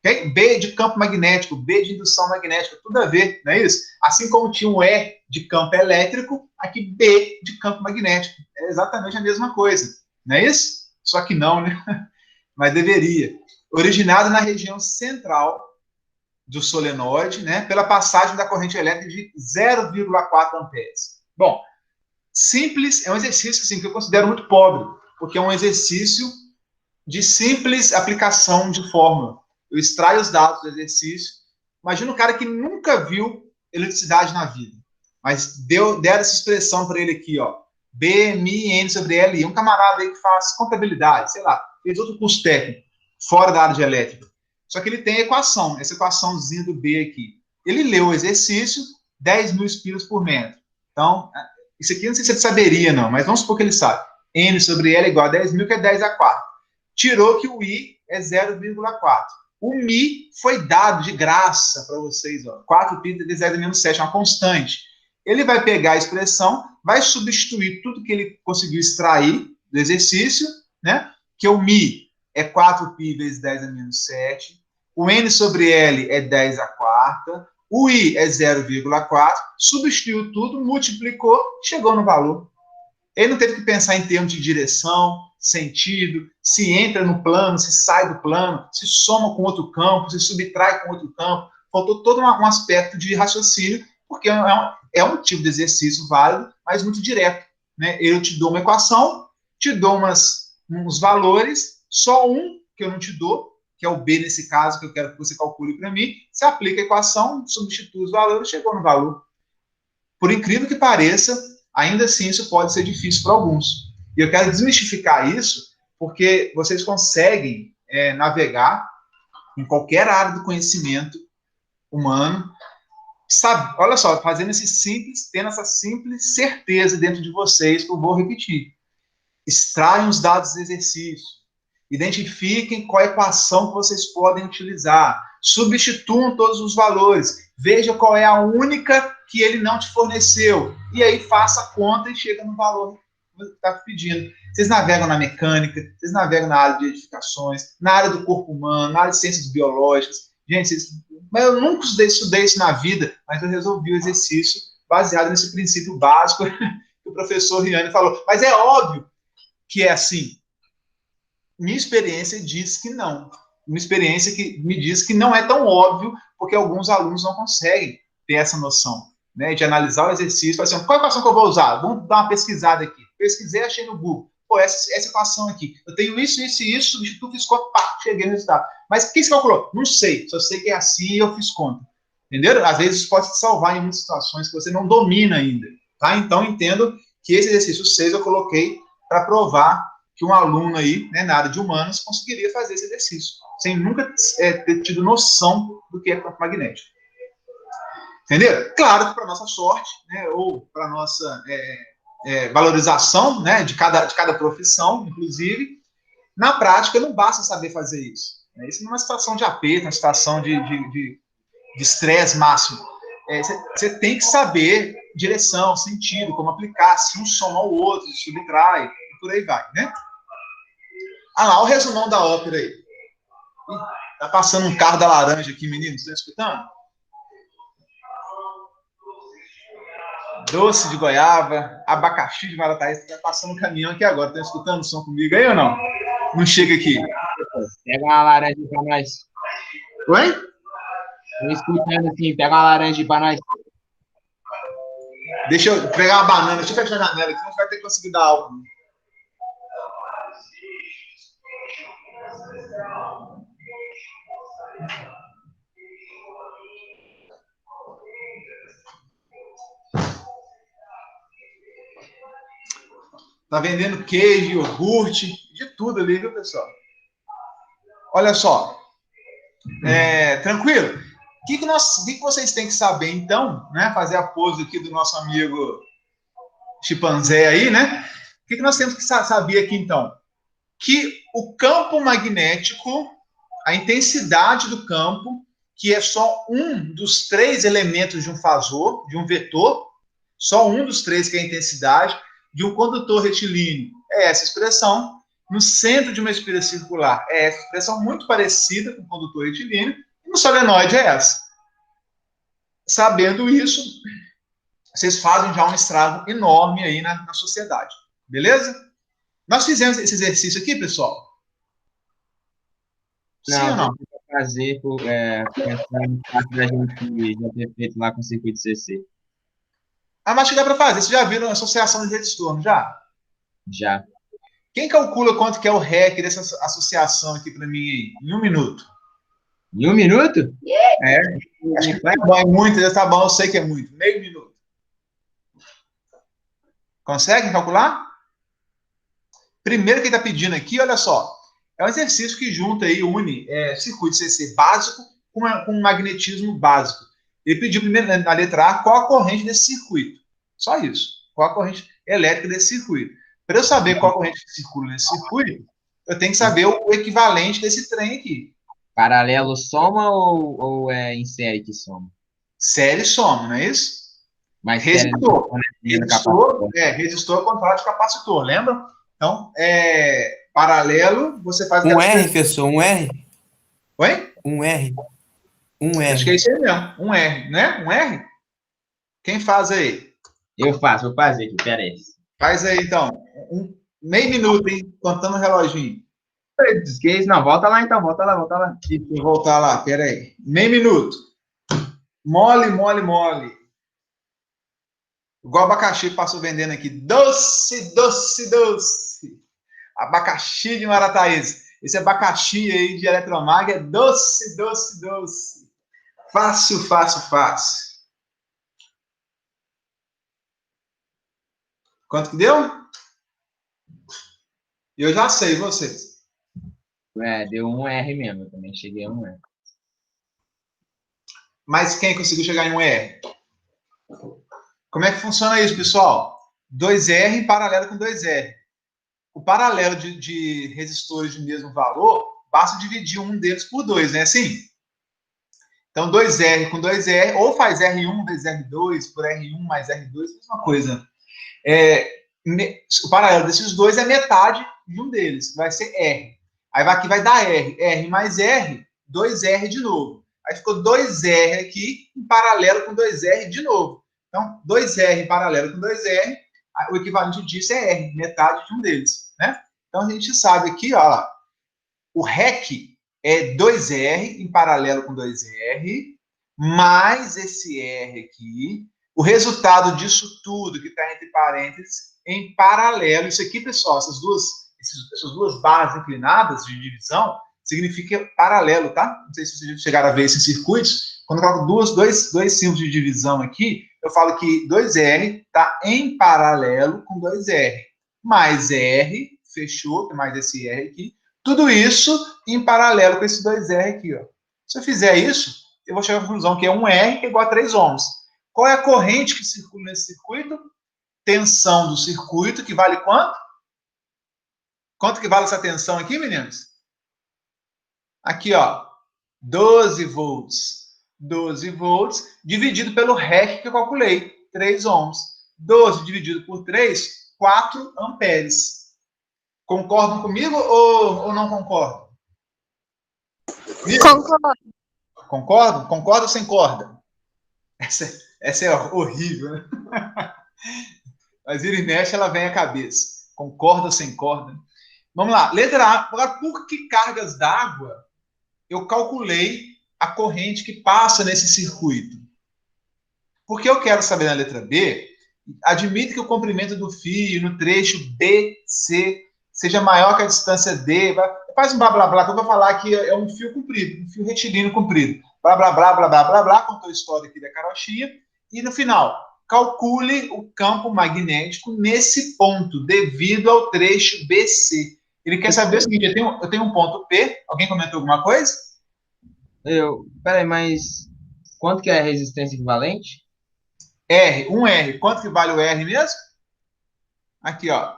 Okay? B de campo magnético, B de indução magnética, tudo a ver, não é isso? Assim como tinha um E de campo elétrico, aqui B de campo magnético. É exatamente a mesma coisa, não é isso? Só que não, né? Mas deveria. Originado na região central do solenoide, né? Pela passagem da corrente elétrica de 0,4 amperes. Bom, simples, é um exercício assim, que eu considero muito pobre, porque é um exercício de simples aplicação de fórmula. Eu extraio os dados do exercício. Imagina um cara que nunca viu eletricidade na vida, mas deram essa expressão para ele aqui, ó. B, Mi, N sobre L. Um camarada aí que faz contabilidade, sei lá, fez outro curso técnico, fora da área de elétrica. Só que ele tem a equação, essa equaçãozinha do B aqui. Ele leu o exercício, 10 mil espiras por metro. Então, isso aqui eu não sei se ele saberia, não, mas vamos supor que ele sabe. N sobre L é igual a 10 mil, que é 10 a 4. Tirou que o I é 0,4. O Mi foi dado de graça para vocês, ó. 4 pi de 10 a menos 7, é uma constante. Ele vai pegar a expressão, vai substituir tudo que ele conseguiu extrair do exercício, né? Que o Mi é 4π vezes 10 a menos 7. O N sobre L é 10 a quarta. O I é 0,4. Substituiu tudo, multiplicou, chegou no valor. Ele não teve que pensar em termos de direção, sentido, se entra no plano, se sai do plano, se soma com outro campo, se subtrai com outro campo. Faltou todo um aspecto de raciocínio, porque é um tipo de exercício válido, mas muito direto, né? Eu te dou uma equação, te dou uns valores, só um que eu não te dou, que é o B nesse caso, que eu quero que você calcule para mim. Você aplica a equação, substitui os valores, chegou no valor. Por incrível que pareça, ainda assim isso pode ser difícil para alguns. E eu quero desmistificar isso, porque vocês conseguem navegar em qualquer área do conhecimento humano, sabe, olha só, fazendo esse simples, tendo essa simples certeza dentro de vocês, que eu vou repetir. Extraiam os dados do exercício, identifiquem qual equação que vocês podem utilizar, substituam todos os valores, veja qual é a única que ele não te forneceu, e aí faça a conta e chega no valor que está pedindo. Vocês navegam na mecânica, vocês navegam na área de edificações, na área do corpo humano, na área de ciências biológicas. Gente, eu nunca estudei isso na vida, mas eu resolvi o exercício baseado nesse princípio básico que o professor Riane falou. Mas é óbvio que é assim. Minha experiência diz que não. Uma experiência que me diz que não é tão óbvio, porque alguns alunos não conseguem ter essa noção, né, de analisar o exercício. Falar assim, qual equação que eu vou usar? Vamos dar uma pesquisada aqui. Pesquisei, achei no Google. Pô, essa equação aqui. Eu tenho isso, isso e isso, substituo, fiz conta, pá, cheguei no resultado. Mas o que você calculou? Não sei. Só sei que é assim e eu fiz conta. Entenderam? Às vezes isso pode te salvar em muitas situações que você não domina ainda. Tá? Então, entendo que esse exercício 6 eu coloquei para provar que um aluno aí, né, na área de humanos, conseguiria fazer esse exercício, sem nunca ter tido noção do que é campo magnético. Entendeu? Claro que, para nossa sorte, né, ou para nossa valorização, né, de cada profissão, inclusive. Na prática, não basta saber fazer isso. Isso numa situação de aperto, uma situação de estresse máximo. Você tem que saber direção, sentido, como aplicar, se um soma ao outro, se subtrai, e por aí vai, né? Ah lá, o resumão da ópera aí. Tá passando um carro da laranja aqui, meninos, estão escutando? Doce de goiaba, abacaxi de Marataízes, tá passando um caminhão aqui agora. Estão escutando o som comigo aí ou não? Não chega aqui. Pega uma laranja pra nós. Oi? Tô escutando assim, pega uma laranja pra nós. Deixa eu pegar uma banana, deixa eu fechar a janela aqui, não vai ter que conseguir dar aula. Tá vendendo queijo, iogurte, de tudo ali, viu, pessoal? Olha só. Tranquilo? O que vocês têm que saber, então, né? Fazer a pose aqui do nosso amigo chimpanzé aí, né? O que nós temos que saber aqui, então? Que o campo magnético, a intensidade do campo, que é só um dos 3 elementos de um fasor, de um vetor, só um dos 3 que é a intensidade, de um condutor retilíneo, é essa expressão. No centro de uma esfera circular, é essa expressão muito parecida com o condutor retilíneo, e no solenoide é essa. Sabendo isso, vocês fazem já um estrago enorme aí na sociedade. Beleza? Nós fizemos esse exercício aqui, pessoal? Sim ou não? Fazer, pensar no fato da gente já ter feito lá com o circuito CC. Ah, mas que dá para fazer. Vocês já viram a associação de retorno, já? Já. Quem calcula quanto que é o REC dessa associação aqui para mim em 1 minuto? Em 1 minuto? Acho que tá bom, é muito, tá bom, eu sei que é muito. Meio minuto. Conseguem calcular? Primeiro que ele está pedindo aqui, olha só, é um exercício que junta aí, une circuito CC básico com magnetismo básico. Ele pediu primeiro, na letra A, qual a corrente desse circuito. Só isso. Qual a corrente elétrica desse circuito. Para eu saber qual a corrente que circula nesse circuito, eu tenho que saber o equivalente desse trem aqui. Paralelo soma ou é em série que soma? Série soma, não é isso? Mas resistor. Resistor ao contrário de capacitor, lembra? Então, paralelo, você faz... Um R, professor, um R? Oi? Um R. Um R. Acho que é isso aí mesmo, um R, né? Um R? Quem faz aí? Eu faço, vou fazer aqui, peraí. Faz aí, então. Meio minuto, hein? Contando o reloginho. Não, volta lá então, volta lá. Deixa eu voltar lá, peraí. Meio minuto. Mole. Igual abacaxi que passou vendendo aqui. Doce. Abacaxi de Marataízes. Esse abacaxi aí de Eletromag é doce. Fácil. Quanto que deu? Eu já sei, vocês. Deu um R mesmo, eu também cheguei a um R. Mas quem conseguiu chegar em um R? Como é que funciona isso, pessoal? 2R em paralelo com 2R. O paralelo de resistores de mesmo valor, basta dividir um deles por 2, não é assim? Então, 2R com 2R, ou faz R1 vezes R2 por R1 mais R2, mesma coisa. O paralelo desses dois é metade de um deles, vai ser R. Aí aqui vai dar R mais R, 2R de novo. Aí ficou 2R aqui em paralelo com 2R de novo. Então, 2R em paralelo com 2R, o equivalente disso é R, metade de um deles, né? Então, a gente sabe aqui, ó, o REC é 2R em paralelo com 2R, mais esse R aqui. O resultado disso tudo, que está entre parênteses, em paralelo. Isso aqui, pessoal, essas duas barras inclinadas de divisão, significa paralelo, tá? Não sei se vocês chegaram a ver isso em circuitos. Quando eu coloco dois símbolos de divisão aqui, eu falo que 2R está em paralelo com 2R. Mais R, fechou, mais esse R aqui. Tudo isso em paralelo com esse 2R aqui, ó. Se eu fizer isso, eu vou chegar à conclusão que é um R que é igual a 3 ohms. Qual é a corrente que circula nesse circuito? tensão do circuito, que vale quanto? Quanto que vale essa tensão aqui, meninos? Aqui, ó, 12 volts. 12 volts dividido pelo REC que eu calculei, 3 ohms. 12 dividido por 3, 4 amperes. Concordam comigo ou não concordam? Concordo. Concordam? Concorda ou sem corda? Essa é horrível, né? Mas vira e mexe, ela vem à cabeça. Concorda ou sem corda? Vamos lá. Letra A. Agora, por que cargas d'água eu calculei a corrente que passa nesse circuito? Porque eu quero saber na letra B, admite que o comprimento do fio no trecho BC seja maior que a distância D. Faz um blá blá blá, que eu vou falar que é um fio comprido, um fio retilíneo comprido. Blá blá blá blá blá blá blá, contou a história aqui da carochinha. E no final, calcule o campo magnético nesse ponto, devido ao trecho BC. Ele quer saber o seguinte, eu tenho um ponto P, alguém comentou alguma coisa? Peraí, mas quanto que é a resistência equivalente? R, 1R. Quanto que vale o R mesmo? Aqui, ó.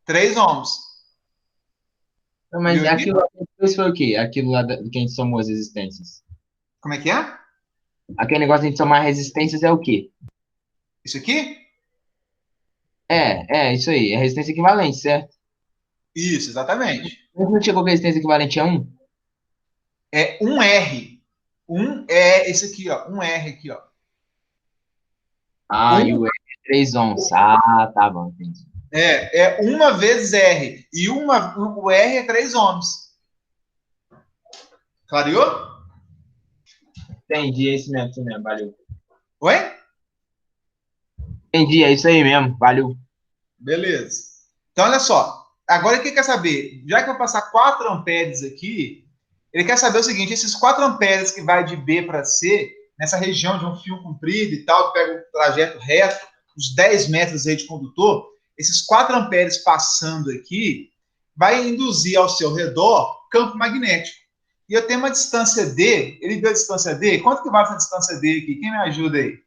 3 ohms. Não, mas E aqui? aquilo lá depois foi o quê? Aquilo lá que a gente somou as resistências. Como é que é? Aquele negócio de a gente somar resistências é o quê? Isso aqui? Isso aí. É resistência equivalente, certo? Isso, exatamente. Mas não chegou que a resistência equivalente a 1? É 1R. 1 é esse aqui, ó. 1R aqui, ó. E o R é 3 ohms. Tá bom, entendi. É 1 vezes R. E o R é 3 ohms. Clareou? Entendi, é isso mesmo, valeu. Oi? Entendi, é isso aí mesmo, valeu. Beleza. Então, olha só. Agora, o que quer saber? Já que eu vou passar 4 amperes aqui, ele quer saber o seguinte, esses 4 amperes que vai de B para C, nessa região de um fio comprido e tal, que pega um trajeto reto, uns 10 metros aí de condutor, esses 4 amperes passando aqui, vai induzir ao seu redor campo magnético. E eu tenho uma distância D, ele deu a distância D, quanto que vale essa distância D aqui? Quem me ajuda aí?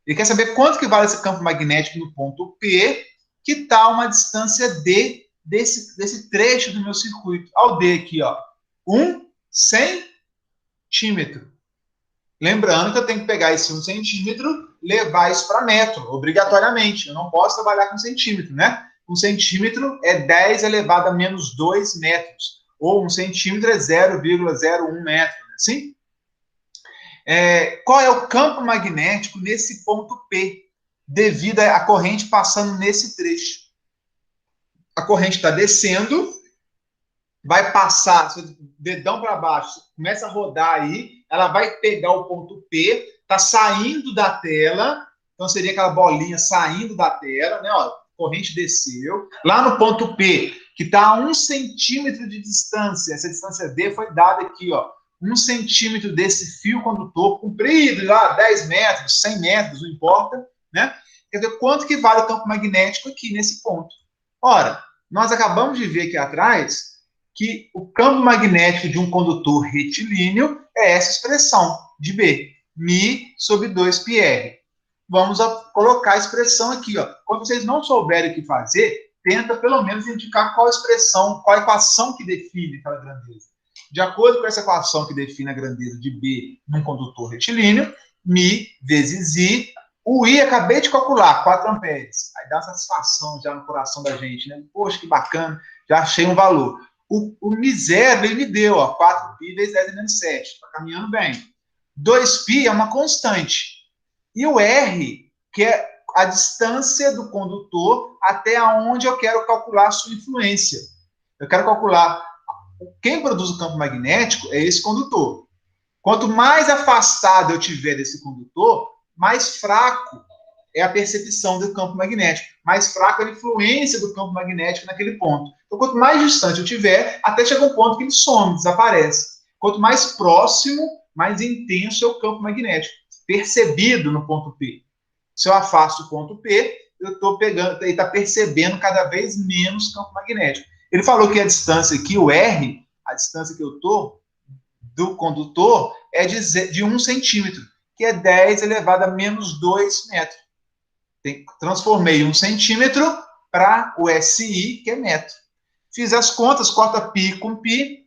Ele quer saber quanto que vale esse campo magnético no ponto P, que está uma distância D desse trecho do meu circuito. Ao D aqui, ó, 1 centímetro. Lembrando que eu tenho que pegar esse 1 centímetro, levar isso para metro, obrigatoriamente. Eu não posso trabalhar com centímetro, né? 1 centímetro é 10 elevado a menos 2 metros. Ou 1 centímetro é 0,01 metro, assim? Qual é o campo magnético nesse ponto P, devido à corrente passando nesse trecho? A corrente está descendo, vai passar, dedão para baixo, começa a rodar aí, ela vai pegar o ponto P, está saindo da tela, então seria aquela bolinha saindo da tela, né? Ó, corrente desceu. Lá no ponto P, que está a 1 centímetro de distância, essa distância D foi dada aqui, ó, 1 centímetro desse fio condutor comprido, lá 10 metros, 100 metros, não importa, né? Quer dizer, quanto que vale o campo magnético aqui nesse ponto? Ora, nós acabamos de ver aqui atrás que o campo magnético de um condutor retilíneo é essa expressão de B, μ sobre 2πr. Vamos colocar a expressão aqui, ó. Quando vocês não souberem o que fazer, tenta pelo menos indicar qual expressão, qual equação que define aquela grandeza. De acordo com essa equação que define a grandeza de B num condutor retilíneo, μ vezes I, o I acabei de calcular, 4 amperes. Aí dá uma satisfação já no coração da gente, né? Poxa, que bacana, já achei um valor. O misério, ele me deu, ó, 4π vezes 10 menos 7. Está caminhando bem. 2π é uma constante. E o R, que é a distância do condutor até onde eu quero calcular a sua influência. Eu quero calcular quem produz o campo magnético é esse condutor. Quanto mais afastado eu tiver desse condutor, mais fraco é a percepção do campo magnético, mais fraco é a influência do campo magnético naquele ponto. Então, quanto mais distante eu tiver, até chegar um ponto que ele some, desaparece. Quanto mais próximo, mais intenso é o campo magnético, percebido no ponto P. Se eu afasto o ponto P, eu estou pegando, ele está percebendo cada vez menos campo magnético. Ele falou que a distância aqui, o R, a distância que eu estou do condutor, é de 1 centímetro, que é 10 elevado a menos 2 metros. Transformei 1 centímetro para o SI, que é metro. Fiz as contas, corta π com π.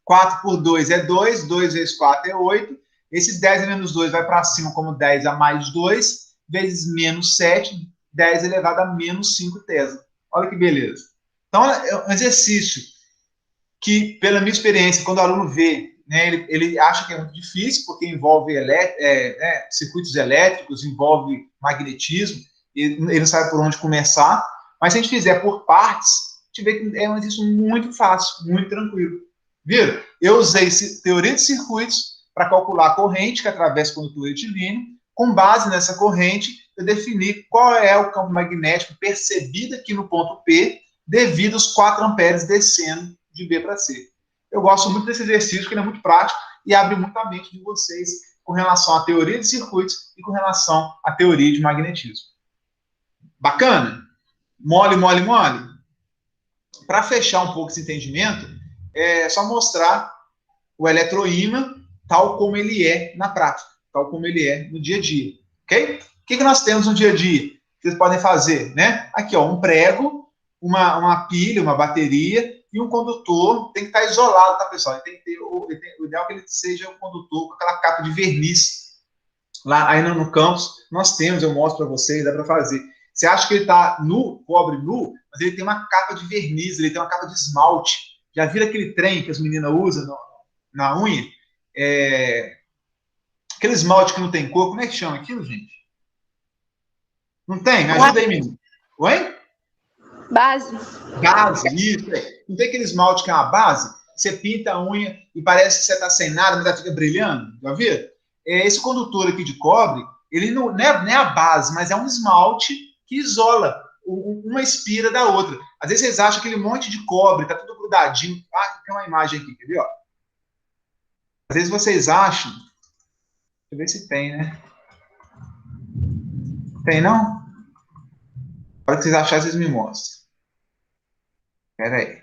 4 por 2 é 2, 2 vezes 4 é 8. Esse 10 a menos 2 vai para cima como 10 a mais 2, vezes menos 7, 10 elevado a menos 5 Tesla. Olha que beleza. Então, é um exercício que, pela minha experiência, quando o aluno vê, né, ele acha que é muito difícil, porque envolve circuitos elétricos, envolve magnetismo, ele não sabe por onde começar, mas se a gente fizer por partes, a gente vê que é um exercício muito fácil, muito tranquilo. Viram? Eu usei teoria de circuitos para calcular a corrente que atravessa o condutor retilíneo. Com base nessa corrente, eu defini qual é o campo magnético percebido aqui no ponto P, devido aos 4 amperes descendo de B para C. Eu gosto muito desse exercício, porque ele é muito prático e abre muito a mente de vocês com relação à teoria de circuitos e com relação à teoria de magnetismo. Bacana? Mole, mole, mole? Para fechar um pouco esse entendimento, é só mostrar o eletroímã tal como ele é na prática, tal como ele é no dia a dia, ok? O que nós temos no dia a dia? Que vocês podem fazer, né? Aqui, ó, um prego, uma pilha, uma bateria e um condutor. Tem que estar isolado, tá, pessoal? Ele tem que ter, o ideal é que ele seja um condutor com aquela capa de verniz. Lá aí no campus, nós temos, eu mostro para vocês, dá para fazer. Você acha que ele está nu, cobre nu, mas ele tem uma capa de verniz, ele tem uma capa de esmalte. Já viram aquele trem que as meninas usam na unha? Aquele esmalte que não tem cor, como é que chama aquilo, gente? Não tem? Me ajuda aí, menino. Oi? Base. Base, isso. Não tem aquele esmalte que é uma base? Você pinta a unha e parece que você está sem nada, mas ela fica brilhando. Já viram? Esse condutor aqui de cobre, ele não é a base, mas é um esmalte que isola uma espira da outra. Às vezes vocês acham aquele monte de cobre, tá tudo grudadinho. Ah, tem uma imagem aqui, quer ver? Ó? Às vezes vocês acham... Deixa eu ver se tem, né? Tem, não? Na hora que vocês acharem, vocês me mostram. Espera aí.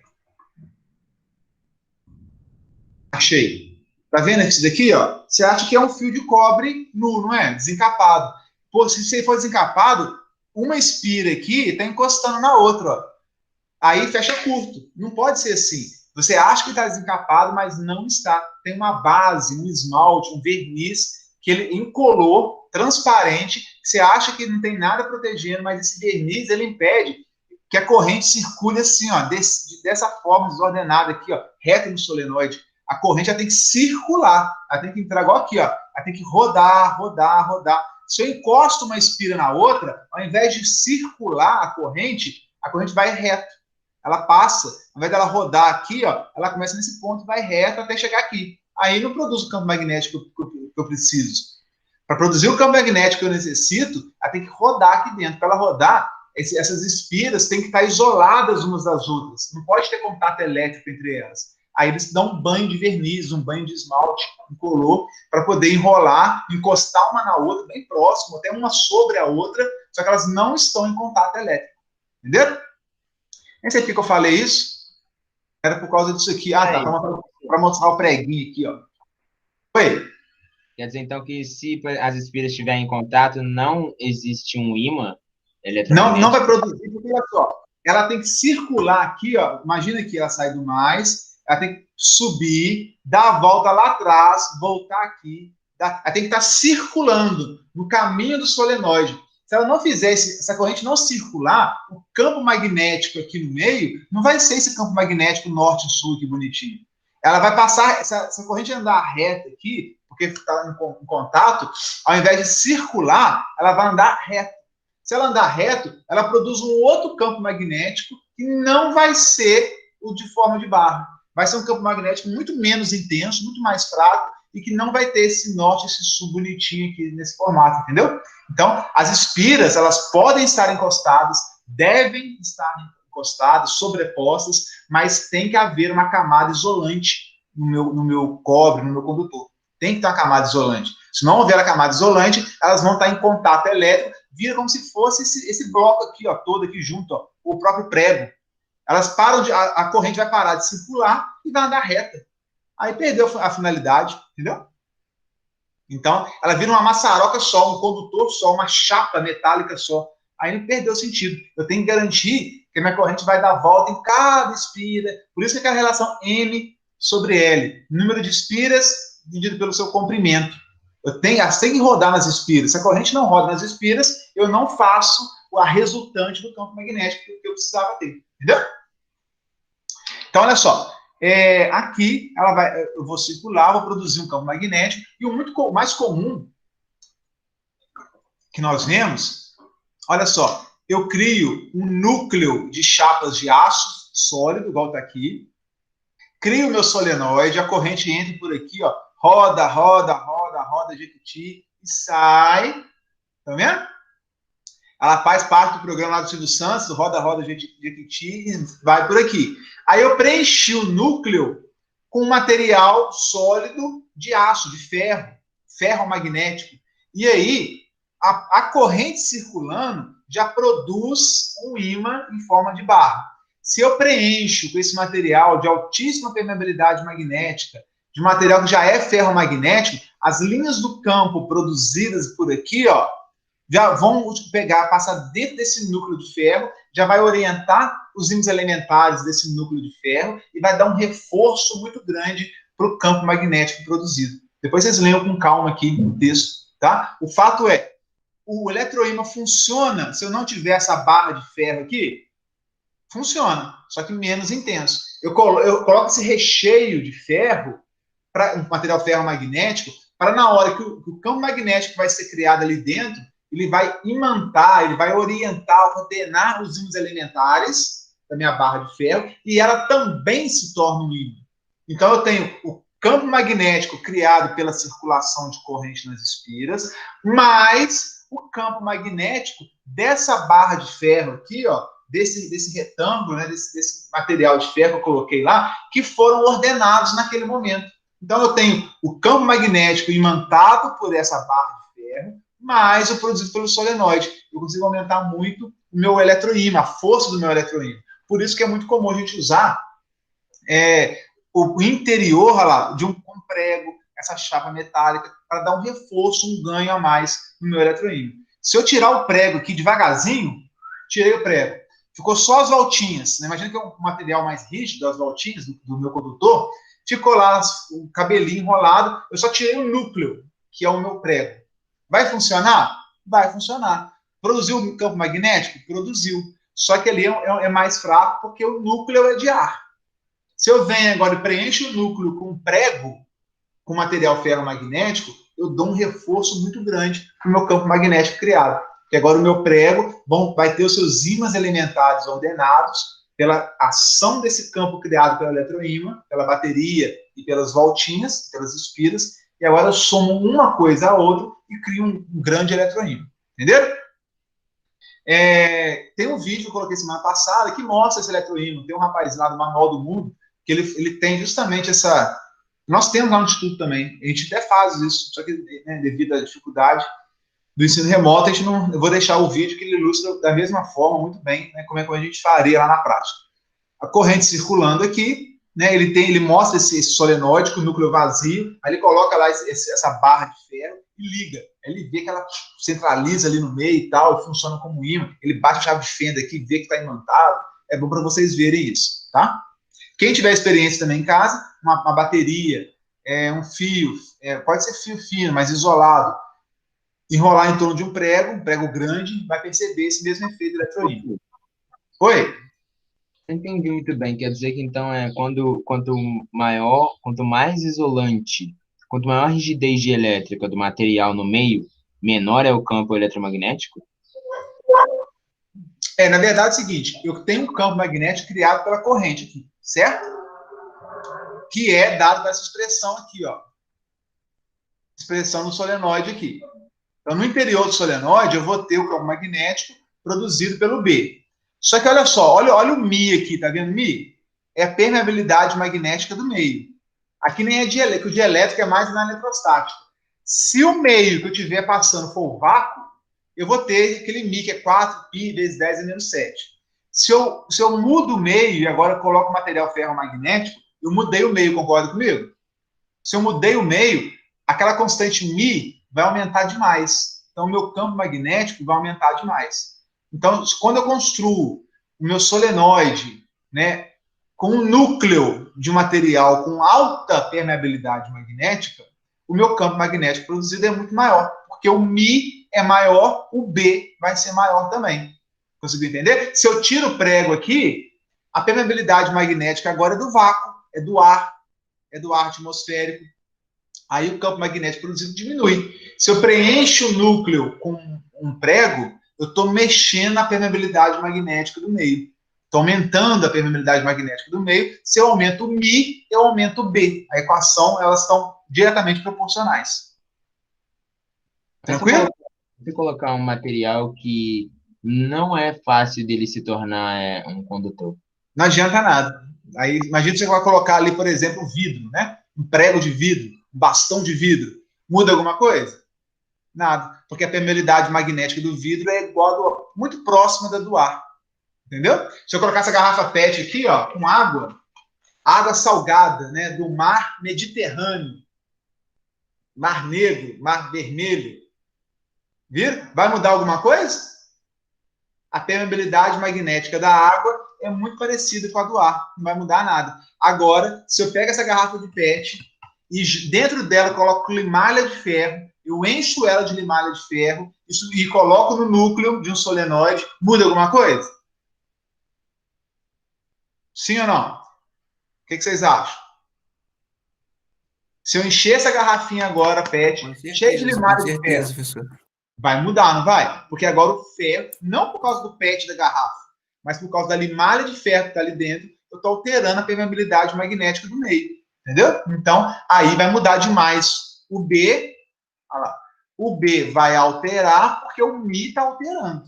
Achei. Tá vendo isso daqui, ó? Você acha que é um fio de cobre nu, não é? Desencapado. Pô, se você for desencapado, uma espira aqui está encostando na outra, ó. Aí fecha curto. Não pode ser assim. Você acha que está desencapado, mas não está. Tem uma base, um esmalte, um verniz, que ele incolor, transparente. Você acha que não tem nada protegendo, mas esse verniz, ele impede que a corrente circule assim, ó, dessa forma desordenada aqui, ó, reta no solenoide. A corrente ela tem que circular, ela tem que entrar igual aqui, ó, ela tem que rodar, rodar, rodar. Se eu encosto uma espira na outra, ao invés de circular a corrente vai reto. Ela passa, ao invés dela rodar aqui, ó, ela começa nesse ponto e vai reto até chegar aqui. Aí não produz o campo magnético que eu preciso. Para produzir o campo magnético que eu necessito, ela tem que rodar aqui dentro. Para ela rodar, essas espiras têm que estar isoladas umas das outras. Não pode ter contato elétrico entre elas. Aí eles dão um banho de verniz, um banho de esmalte, um color, para poder enrolar, encostar uma na outra, bem próximo, até uma sobre a outra, só que elas não estão em contato elétrico. Entenderam? Esse aqui que eu falei isso, era por causa disso aqui. Ah, tá, para mostrar o preguinho aqui, ó. Oi? Quer dizer, então, que se as espiras estiverem em contato, não existe um ímã eletromagnético? Não vai produzir, porque olha só, ela tem que circular aqui, ó. Imagina que ela sai do mais, ela tem que subir, dar a volta lá atrás, voltar aqui. Ela tem que estar circulando no caminho do solenoide. Se ela não fizer essa corrente não circular, o campo magnético aqui no meio não vai ser esse campo magnético norte-sul aqui bonitinho. Ela vai passar, essa corrente andar reta aqui, porque está em contato, ao invés de circular, ela vai andar reto. Se ela andar reto, ela produz um outro campo magnético que não vai ser o de forma de barra. Vai ser um campo magnético muito menos intenso, muito mais fraco, e que não vai ter esse norte, esse sul bonitinho aqui nesse formato, entendeu? Então, as espiras, elas podem estar encostadas, devem estar encostadas, sobrepostas, mas tem que haver uma camada isolante no meu cobre, no meu condutor. Tem que ter uma camada isolante. Se não houver a camada isolante, elas vão estar em contato elétrico, vira como se fosse esse bloco aqui, ó, todo aqui junto, ó, o próprio prego. Elas param a corrente vai parar de circular e vai andar reta. Aí perdeu a finalidade, entendeu? Então, ela vira uma maçaroca só, um condutor só, uma chapa metálica só. aí ele perdeu o sentido. Eu tenho que garantir que a minha corrente vai dar volta em cada espira. Por isso que é aquela relação M sobre L. Número de espiras dividido pelo seu comprimento. Elas têm que rodar nas espiras. Se a corrente não roda nas espiras, eu não faço a resultante do campo magnético que eu precisava ter. Entendeu? Então, olha só. Aqui, eu vou circular, vou produzir um campo magnético. E o mais comum que nós vemos, olha só, eu crio um núcleo de chapas de aço sólido, igual está aqui. Crio o meu solenoide, a corrente entra por aqui, ó, roda, Jequiti, e sai. Tá vendo? Ela faz parte do programa lá do Silvio Santos, do roda, Jequiti, e vai por aqui. Aí eu preenchi o núcleo com material sólido de aço, de ferro magnético. E aí, a corrente circulando já produz um ímã em forma de barra. Se eu preencho com esse material de altíssima permeabilidade magnética, de material que já é ferromagnético, as linhas do campo produzidas por aqui, ó, já vão passar dentro desse núcleo de ferro, já vai orientar os ímãs elementares desse núcleo de ferro e vai dar um reforço muito grande para o campo magnético produzido. Depois vocês leiam com calma aqui o texto, tá? O fato é, o eletroímã funciona se eu não tiver essa barra de ferro aqui? Funciona, só que menos intenso. Eu coloco esse recheio de ferro, um material ferromagnético, para na hora que o campo magnético vai ser criado ali dentro, ele vai imantar, ele vai orientar, ordenar os ímãs elementares da minha barra de ferro, e ela também se torna um ímã. Então eu tenho o campo magnético criado pela circulação de corrente nas espiras, mais o campo magnético dessa barra de ferro aqui, ó, desse retângulo, né, desse material de ferro que eu coloquei lá, que foram ordenados naquele momento. Então eu tenho o campo magnético imantado por essa barra de ferro, mais o produzido pelo solenoide. Eu consigo aumentar muito o meu eletroímã, a força do meu eletroímã. Por isso que é muito comum a gente usar o interior lá, de um prego, essa chapa metálica, para dar um reforço, um ganho a mais no meu eletroímã. Se eu tirar o prego aqui devagarzinho, tirei o prego, ficou só as voltinhas. Né? Imagina que é um material mais rígido, as voltinhas do meu condutor, ficou lá o cabelinho enrolado, eu só tirei o núcleo, que é o meu prego. Vai funcionar? Vai funcionar. Produziu o campo magnético? Produziu. Só que ali é mais fraco porque o núcleo é de ar. Se eu venho agora e preencho o núcleo com prego, com material ferromagnético, eu dou um reforço muito grande para o meu campo magnético criado. Porque agora o meu prego vai ter os seus ímãs elementares ordenados pela ação desse campo criado pelo eletroímã, pela bateria e pelas voltinhas, pelas espiras, e agora eu somo uma coisa a outra e crio um grande eletroímã. Entenderam? Tem um vídeo que eu coloquei semana passada que mostra esse eletroímã. Tem um rapaz lá do Manual do Mundo que ele tem justamente essa... Nós temos lá no Instituto também. A gente até faz isso, só que né, devido à dificuldade do ensino remoto, eu vou deixar o vídeo que ele ilustra da mesma forma, muito bem, né, como é que a gente faria lá na prática. A corrente circulando aqui, né, ele mostra esse solenoide com o núcleo vazio, aí ele coloca lá essa barra de ferro e liga. Aí ele vê que ela centraliza ali no meio e tal, e funciona como ímã. Ele bate a chave de fenda aqui, vê que está imantado. É bom para vocês verem isso, tá? Quem tiver experiência também em casa, uma bateria, um fio, pode ser fio fino, mas isolado, enrolar em torno de um prego grande, vai perceber esse mesmo efeito eletroímã. Oi? Entendi muito bem. Quer dizer que então quanto mais isolante, quanto maior a rigidez dielétrica do material no meio, menor é o campo eletromagnético? Na verdade é o seguinte, eu tenho um campo magnético criado pela corrente aqui, certo? Que é dado por essa expressão aqui, ó. Expressão no solenoide aqui. Então, no interior do solenoide, eu vou ter o campo magnético produzido pelo B. Só que olha só, olha o Mi aqui, tá vendo Mi? É a permeabilidade magnética do meio. Aqui nem é dielétrico, o dielétrico é mais na eletrostática. Se o meio que eu estiver passando for o vácuo, eu vou ter aquele Mi, que é 4π vezes 10 a menos 7. Se eu mudo o meio e agora coloco material ferromagnético, eu mudei o meio, concorda comigo? Se eu mudei o meio, aquela constante Mi vai aumentar demais. Então, o meu campo magnético vai aumentar demais. Então, quando eu construo o meu solenoide, né, com um núcleo de material com alta permeabilidade magnética, o meu campo magnético produzido é muito maior, porque o Mi é maior, o B vai ser maior também. Conseguiu entender? Se eu tiro o prego aqui, a permeabilidade magnética agora é do vácuo, é do ar atmosférico. Aí o campo magnético produzido diminui. Se eu preencho o núcleo com um prego, eu estou mexendo na permeabilidade magnética do meio. Estou aumentando a permeabilidade magnética do meio. Se eu aumento o Mi, eu aumento o B. A equação, elas estão diretamente proporcionais. Tranquilo? Se colocar um material que não é fácil dele se tornar um condutor. Não adianta nada. Aí, imagina que você vai colocar ali, por exemplo, vidro, né? Um prego de vidro, um bastão de vidro. Muda alguma coisa? Nada. Porque a permeabilidade magnética do vidro é igual, muito próxima da do ar. Entendeu? Se eu colocar essa garrafa PET aqui, ó, com água salgada, né, do mar Mediterrâneo, Mar Negro, Mar Vermelho, viram? Vai mudar alguma coisa? A permeabilidade magnética da água é muito parecida com a do ar, não vai mudar nada. Agora, se eu pego essa garrafa de PET e dentro dela coloco limalha de ferro, eu encho ela de limalha de ferro e coloco no núcleo de um solenoide, muda alguma coisa? Sim ou não? O que vocês acham? Se eu encher essa garrafinha agora, PET, cheia de limalha de ferro, professor. vai mudar, não vai? Porque agora o ferro, não por causa do PET da garrafa, mas por causa da limalha de ferro que está ali dentro, eu estou alterando a permeabilidade magnética do meio. Entendeu? Então, aí vai mudar demais. O B, olha lá, o B vai alterar porque o Mi está alterando.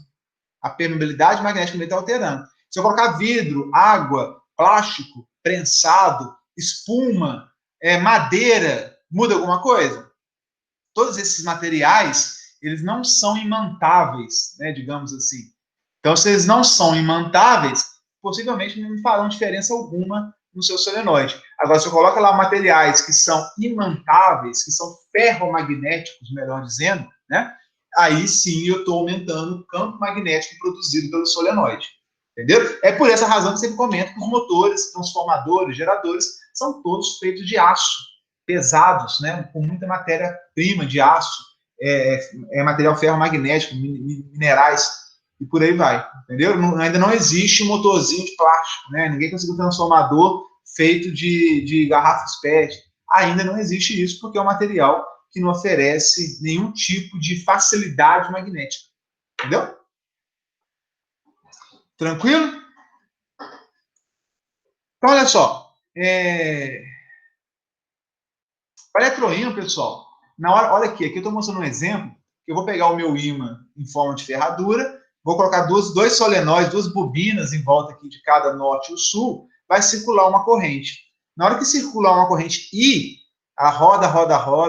A permeabilidade magnética do meio está alterando. Se eu colocar vidro, água, plástico, prensado, espuma, madeira, muda alguma coisa? Todos esses materiais, eles não são imantáveis, né, digamos assim. Então, se eles não são imantáveis, possivelmente não farão diferença alguma no seu solenoide. Agora, se eu coloco lá materiais que são imantáveis, que são ferromagnéticos, melhor dizendo, né, aí sim eu estou aumentando o campo magnético produzido pelo solenoide. Entendeu? É por essa razão que eu sempre comento que os motores, transformadores, geradores, são todos feitos de aço, pesados, né, com muita matéria-prima de aço, material ferromagnético, minerais, e por aí vai, entendeu? Ainda não existe um motorzinho de plástico, né? Ninguém conseguiu um transformador feito de garrafas PET. Ainda não existe isso, porque é um material que não oferece nenhum tipo de facilidade magnética, entendeu? Tranquilo? Então, olha só, o eletroímã, pessoal, na hora, olha aqui eu estou mostrando um exemplo, que eu vou pegar o meu ímã em forma de ferradura, vou colocar dois solenóides, duas bobinas em volta aqui de cada norte e o sul, vai circular uma corrente. Na hora que circular uma corrente I, a roda,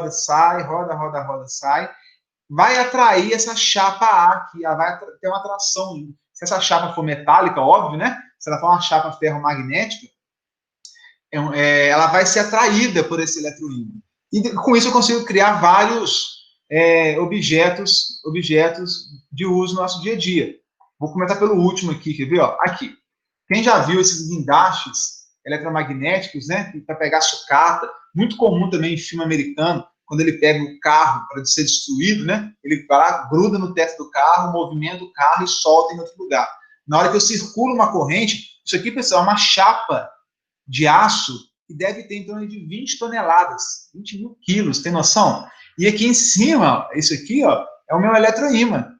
sai, roda, sai, vai atrair essa chapa A aqui, ela vai ter uma atração. Se essa chapa for metálica, óbvio, né? Se ela for uma chapa ferromagnética, ela vai ser atraída por esse eletroímã. E com isso eu consigo criar vários objetos de uso no nosso dia a dia. Vou começar pelo último aqui, quer ver? Ó? Aqui. Quem já viu esses guindastes eletromagnéticos, né? Para pegar sucata, muito comum também em filme americano, quando ele pega o carro para ser destruído, né? Ele vai lá, gruda no teto do carro, movimenta o carro e solta em outro lugar. Na hora que eu circulo uma corrente, isso aqui, pessoal, é uma chapa de aço que deve ter em torno de 20 toneladas, 20 mil quilos, tem noção? E aqui em cima, isso aqui, ó, é o meu eletroímã.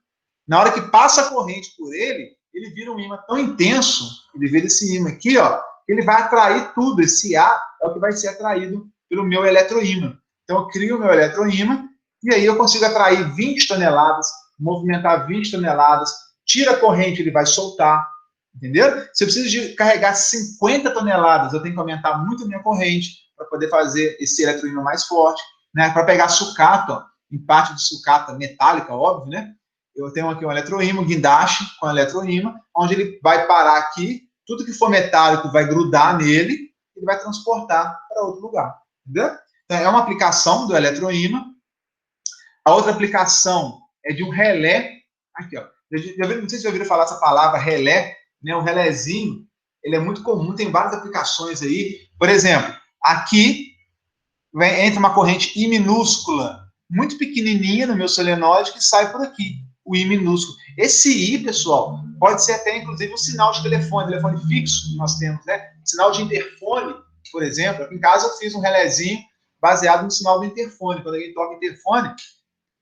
Na hora que passa a corrente por ele, ele vira um ímã tão intenso, ele vira esse ímã aqui, ó, ele vai atrair tudo, esse A é o que vai ser atraído pelo meu eletroímã. Então eu crio o meu eletroímã e aí eu consigo atrair 20 toneladas, movimentar 20 toneladas, tira a corrente, ele vai soltar, entendeu? Se eu preciso de carregar 50 toneladas, eu tenho que aumentar muito a minha corrente para poder fazer esse eletroímã mais forte, né? Para pegar sucata, ó, em parte de sucata metálica, óbvio, né? Eu tenho aqui um eletroímã, um guindaste com eletroímã, onde ele vai parar aqui, tudo que for metálico vai grudar nele, ele vai transportar para outro lugar, entendeu? Então, é uma aplicação do eletroímã. A outra aplicação é de um relé, aqui, ó, Não sei se vocês já ouviram falar essa palavra relé, né? O relézinho, ele é muito comum, tem várias aplicações aí. Por exemplo, aqui entra uma corrente I minúscula, muito pequenininha no meu solenoide, que sai por aqui, o I minúsculo. Esse I, pessoal, pode ser até, inclusive, um sinal de telefone fixo que nós temos, né? Sinal de interfone, por exemplo. Aqui em casa eu fiz um relézinho baseado no sinal do interfone. Quando alguém toca interfone,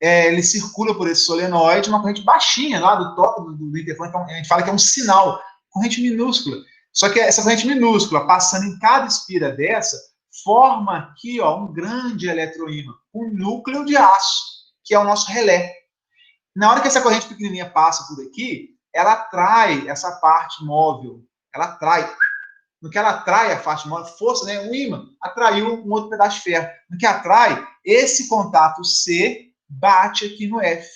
ele circula por esse solenoide, uma corrente baixinha lá do toque do interfone, então a gente fala que é um sinal, corrente minúscula. Só que essa corrente minúscula, passando em cada espira dessa, forma aqui, ó, um grande eletroímã, um núcleo de aço, que é o nosso relé. Na hora que essa corrente pequenininha passa por aqui, ela atrai essa parte móvel, ela atrai. No que ela atrai a parte móvel, força, né, um ímã, atraiu um outro pedaço de ferro. No que atrai, esse contato C bate aqui no F.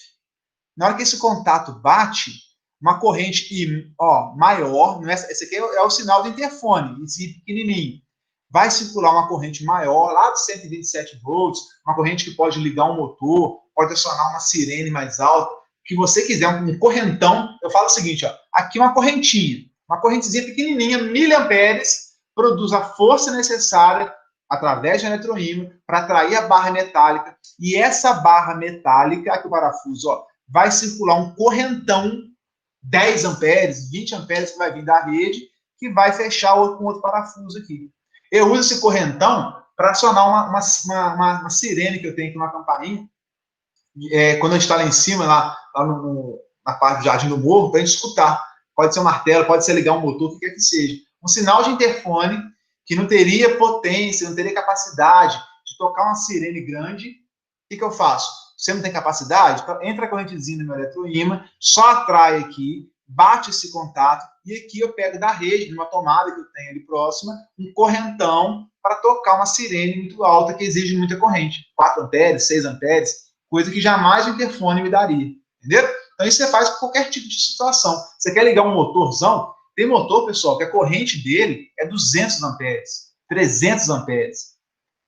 Na hora que esse contato bate, uma corrente I, ó, maior, não é, esse aqui é o sinal do interfone, esse pequenininho. Vai circular uma corrente maior, lá de 127 volts, uma corrente que pode ligar um motor, pode acionar uma sirene mais alta, o que você quiser, um correntão. Eu falo o seguinte, ó, aqui uma correntinha, uma correntezinha pequenininha, miliamperes, produz a força necessária através de eletroímã para atrair a barra metálica, e essa barra metálica, aqui o parafuso, ó, vai circular um correntão, 10 amperes, 20 amperes que vai vir da rede, que vai fechar com outro parafuso aqui. Eu uso esse correntão para acionar uma sirene que eu tenho aqui, uma campainha, quando a gente está lá em cima, lá na parte do Jardim do Morro, para a gente escutar. Pode ser um martelo, pode ser ligar um motor, o que quer que seja. Um sinal de interfone que não teria potência, não teria capacidade de tocar uma sirene grande. O que eu faço? Você não tem capacidade? Então, entra a correntezinha no meu eletroímã, só atrai aqui, bate esse contato, e aqui eu pego da rede, numa tomada que eu tenho ali próxima, um correntão para tocar uma sirene muito alta que exige muita corrente. 4 amperes, 6 amperes, coisa que jamais o interfone me daria. Entendeu? Então isso você faz com qualquer tipo de situação. Você quer ligar um motorzão? Tem motor, pessoal, que a corrente dele é 200 amperes, 300 amperes.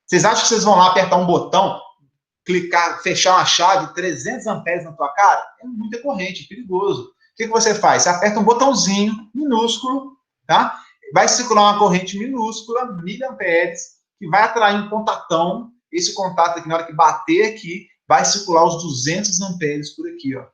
Vocês acham que vocês vão lá apertar um botão, clicar, fechar uma chave, 300 amperes na tua cara? É muita corrente, é perigoso. O que você faz? Você aperta um botãozinho minúsculo, tá? Vai circular uma corrente minúscula, 1000 amperes, que vai atrair um contatão. Esse contato aqui, na hora que bater aqui, vai circular os 200 amperes por aqui, ó.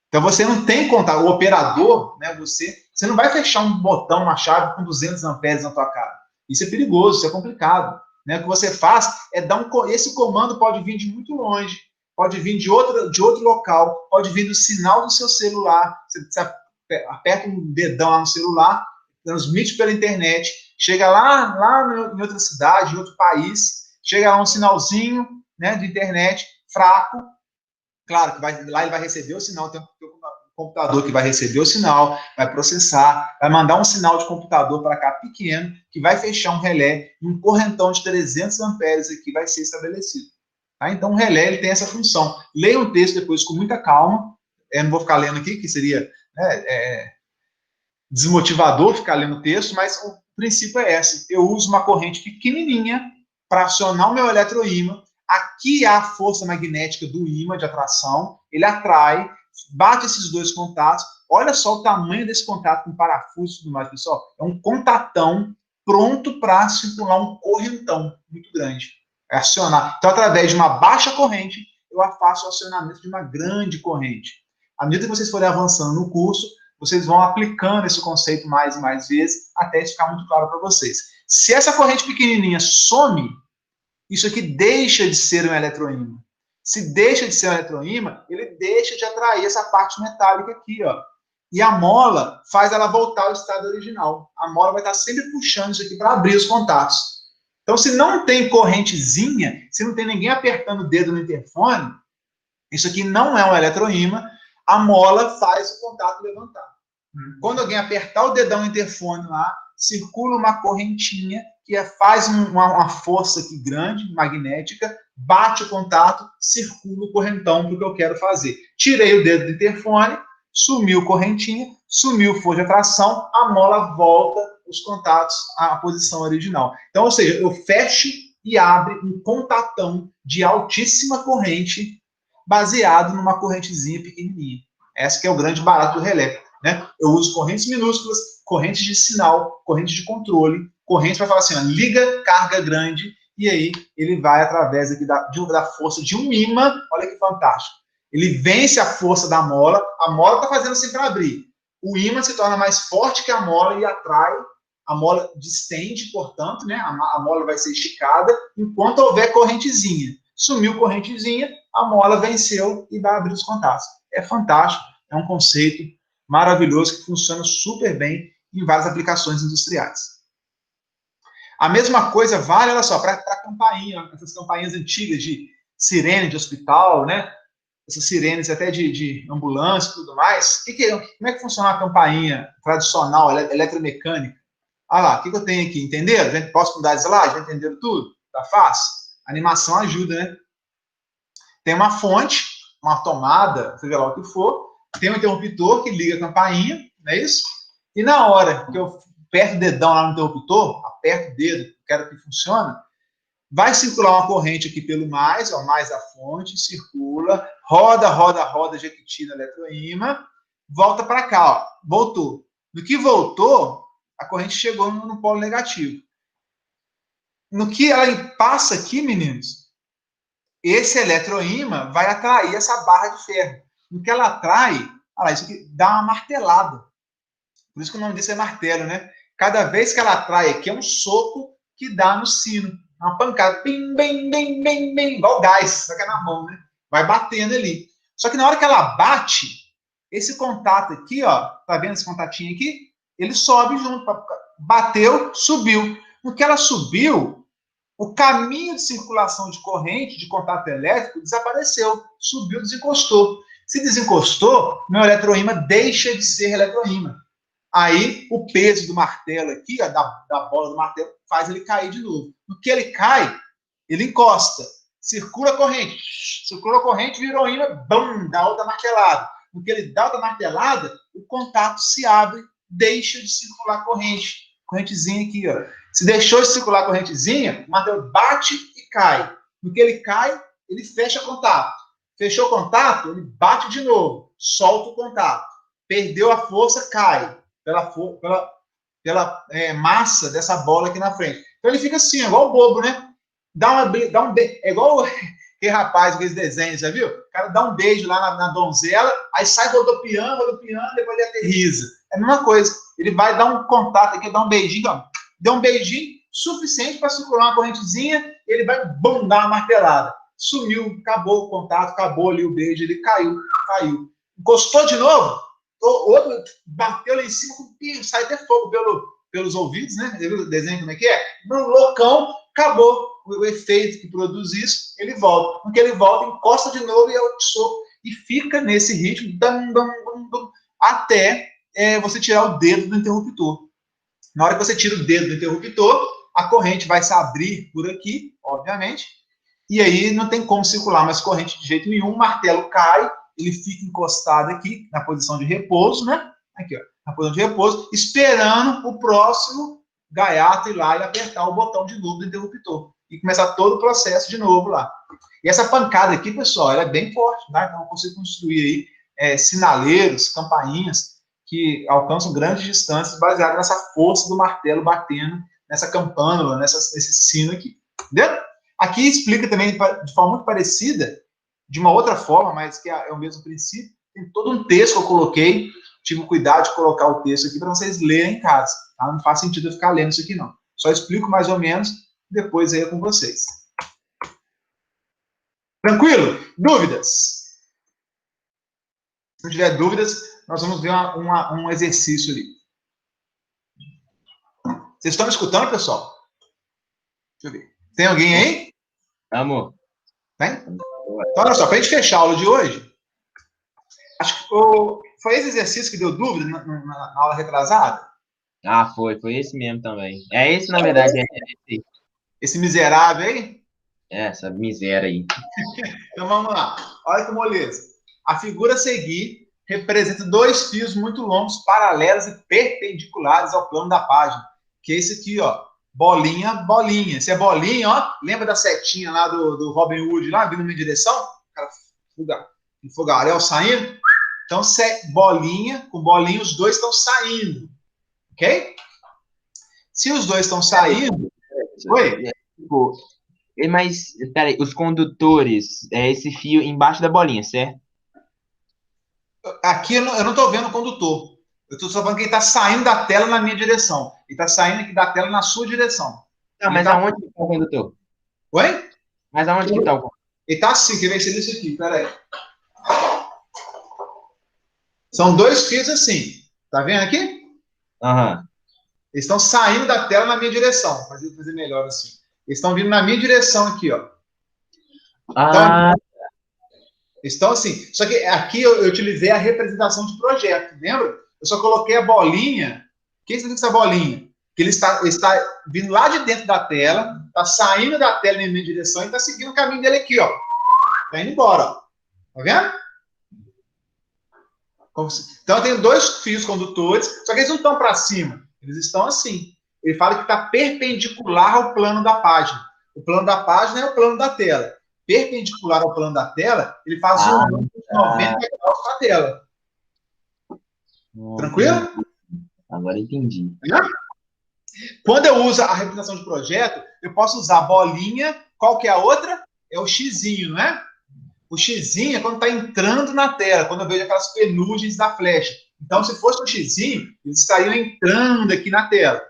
Então você não tem contato, o operador, né, você não vai fechar um botão, uma chave com 200 amperes na tua cara. Isso é perigoso, isso é complicado. Né? O que você faz é dar esse comando pode vir de muito longe, pode vir de outro local, pode vir do sinal do seu celular. Você aperta um dedão lá no celular, transmite pela internet, chega lá em outra cidade, em outro país, chega lá um sinalzinho, né, de internet fraco. Claro que lá ele vai receber o sinal, tem um computador que vai receber o sinal, vai processar, vai mandar um sinal de computador para cá pequeno, que vai fechar um relé, e um correntão de 300 amperes aqui vai ser estabelecido. Tá? Então, o relé ele tem essa função. Leia o texto depois com muita calma, não vou ficar lendo aqui, que seria desmotivador ficar lendo o texto, mas o princípio é esse. Eu uso uma corrente pequenininha para acionar o meu eletroímã. Aqui há a força magnética do ímã de atração, ele atrai, bate esses dois contatos. Olha só o tamanho desse contato com parafuso e tudo mais, pessoal. É um contatão pronto para circular um correntão muito grande. É acionar. Então, através de uma baixa corrente, eu faço o acionamento de uma grande corrente. À medida que vocês forem avançando no curso, vocês vão aplicando esse conceito mais e mais vezes, até isso ficar muito claro para vocês. Se essa corrente pequenininha some, isso aqui deixa de ser um eletroímã. Se deixa de ser um eletroímã, ele deixa de atrair essa parte metálica aqui, ó. E a mola faz ela voltar ao estado original. A mola vai estar sempre puxando isso aqui para abrir os contatos. Então, se não tem correntezinha, se não tem ninguém apertando o dedo no interfone, isso aqui não é um eletroímã, a mola faz o contato levantar. Quando alguém apertar o dedão no interfone lá, circula uma correntinha que faz uma força aqui grande, magnética, bate o contato, circula o correntão para o que eu quero fazer. Tirei o dedo do interfone, sumiu correntinha, sumiu força de atração, a mola volta os contatos à posição original. Então, ou seja, eu fecho e abro um contatão de altíssima corrente baseado numa correntezinha pequenininha. Essa que é o grande barato do relé, né? Eu uso correntes minúsculas, correntes de sinal, correntes de controle, correntes para falar assim, ó, liga carga grande, e aí ele vai através aqui da força de um ímã, olha que fantástico. Ele vence a força da mola, a mola está fazendo assim para abrir. O ímã se torna mais forte que a mola e atrai, a mola distende, portanto, né? A mola vai ser esticada, enquanto houver correntezinha. Sumiu correntezinha, a mola venceu e vai abrir os contatos. É fantástico, é um conceito maravilhoso que funciona super bem em várias aplicações industriais. A mesma coisa vale, olha só, para a campainha, essas campainhas antigas de sirene de hospital, né? Essas sirenes até de ambulância e tudo mais. Como é que funciona a campainha tradicional, eletromecânica? Olha lá, o que eu tenho aqui? Entenderam? Posso mudar de slide? Já entenderam tudo? Tá fácil? A animação ajuda, né? Tem uma fonte, uma tomada, seja lá o que for, tem um interruptor que liga a campainha, não é isso? E na hora que eu aperto o dedão lá no interruptor, aperto o dedo, quero que funcione, vai circular uma corrente aqui pelo mais, ó, mais a fonte, circula, roda, Jequiti na eletroímã, volta para cá, ó, voltou. No que voltou, a corrente chegou no polo negativo. No que ela passa aqui, meninos, esse eletroímã vai atrair essa barra de ferro. No que ela atrai, olha lá, isso aqui dá uma martelada. Por isso que o nome disso é martelo, né? Cada vez que ela atrai aqui, é um soco que dá no sino. Uma pancada, bim, bim, bim, bim, bim, igual gás, só que é na mão, né? Vai batendo ali. Só que na hora que ela bate, esse contato aqui, ó, tá vendo esse contatinho aqui? Ele sobe junto, bateu, subiu. No que ela subiu, o caminho de circulação de corrente, de contato elétrico, desapareceu, subiu, desencostou. Se desencostou, meu eletroímã deixa de ser eletroímã. Aí, o peso do martelo aqui, ó, da bola do martelo, faz ele cair de novo. No que ele cai, ele encosta. Circula a corrente, virou ímã, bum, dá outra martelada. No que ele dá outra martelada, o contato se abre, deixa de circular a corrente. Correntezinha aqui, ó. Se deixou de circular a correntezinha, o martelo bate e cai. No que ele cai, ele fecha contato. Fechou o contato, ele bate de novo, solta o contato. Perdeu a força, cai. Pela massa dessa bola aqui na frente. Então ele fica assim, igual o bobo, né? É igual aquele rapaz, aqueles desenhos, já viu? O cara dá um beijo lá na donzela, aí sai rodopiando, depois ele aterriza. É a mesma coisa. Ele vai dar um contato aqui, dar um beijinho, ó. Deu um beijinho suficiente para circular uma correntezinha, ele vai, bum, dar uma martelada. Sumiu, acabou o contato, acabou ali o beijo, ele caiu. Encostou de novo, o outro bateu lá em cima, sai até fogo pelos ouvidos, né? Você viu o desenho como é que é? No loucão, acabou o efeito que produz isso, ele volta. Porque ele volta, encosta de novo e é o soco. E fica nesse ritmo, até você tirar o dedo do interruptor. Na hora que você tira o dedo do interruptor, a corrente vai se abrir por aqui, obviamente, e aí não tem como circular mais corrente de jeito nenhum, o martelo cai, ele fica encostado aqui, na posição de repouso, né? Aqui, ó, na posição de repouso, esperando o próximo gaiato ir lá e apertar o botão de novo do interruptor. E começar todo o processo de novo lá. E essa pancada aqui, pessoal, ela é bem forte, tá? Então eu consigo construir aí sinaleiros, campainhas, que alcançam grandes distâncias baseado nessa força do martelo batendo nessa campânula, nesse sino aqui. Entendeu? Aqui explica também de forma muito parecida, de uma outra forma, mas que é o mesmo princípio. Tem todo um texto que eu coloquei, tive cuidado de colocar o texto aqui para vocês lerem em casa. Tá? Não faz sentido eu ficar lendo isso aqui, não. Só explico mais ou menos, depois aí é com vocês. Tranquilo? Dúvidas? Se não tiver dúvidas, nós vamos ver um exercício ali. Vocês estão me escutando, pessoal? Deixa eu ver. Tem alguém aí? Amor. Tem? Então, olha só, para a gente fechar a aula de hoje, acho que foi esse exercício que deu dúvida na aula retrasada? Ah, foi esse mesmo também. É esse, na verdade, Esse miserável aí? Essa miséria aí. Então vamos lá. Olha que moleza. A figura a seguir representa dois fios muito longos, paralelos e perpendiculares ao plano da página. Que é esse aqui, ó. Bolinha, bolinha. Se é bolinha, ó. Lembra da setinha lá do Robin Hood, lá, vindo na minha direção? O cara fogaréu saindo. Então, bolinha com bolinha, os dois estão saindo. Ok? Se os dois estão saindo... Oi? Tipo, mas, peraí, os condutores, é esse fio embaixo da bolinha, certo? Aqui eu não estou vendo o condutor. Eu estou só falando que ele está saindo da tela na minha direção. Ele está saindo aqui da tela na sua direção. Não, mas aonde que está o condutor? Oi? Mas aonde que está o condutor? Ele está assim, quer ver se é isso aqui, peraí. São dois fios assim. Tá vendo aqui? Aham. Eles estão saindo da tela na minha direção. Vou fazer melhor assim. Eles estão vindo na minha direção aqui, ó. Ah, Estão assim. Só que aqui eu utilizei a representação de projeto, lembra? Eu só coloquei a bolinha. O que significa essa bolinha? Que ele está vindo lá de dentro da tela, está saindo da tela na minha direção e está seguindo o caminho dele aqui, ó. Está indo embora, ó. Tá vendo? Então eu tenho dois fios condutores, só que eles não estão para cima. Eles estão assim. Ele fala que está perpendicular ao plano da página. O plano da página é o plano da tela. Perpendicular ao plano da tela, ele faz um ângulo de 90 graus para a tela. Tranquilo? Agora entendi. Quando eu uso a representação de projeto, eu posso usar a bolinha. Qual que é a outra? É o xizinho, não é? O xizinho é quando está entrando na tela, quando eu vejo aquelas penugens da flecha. Então, se fosse um xizinho, eles estariam entrando aqui na tela.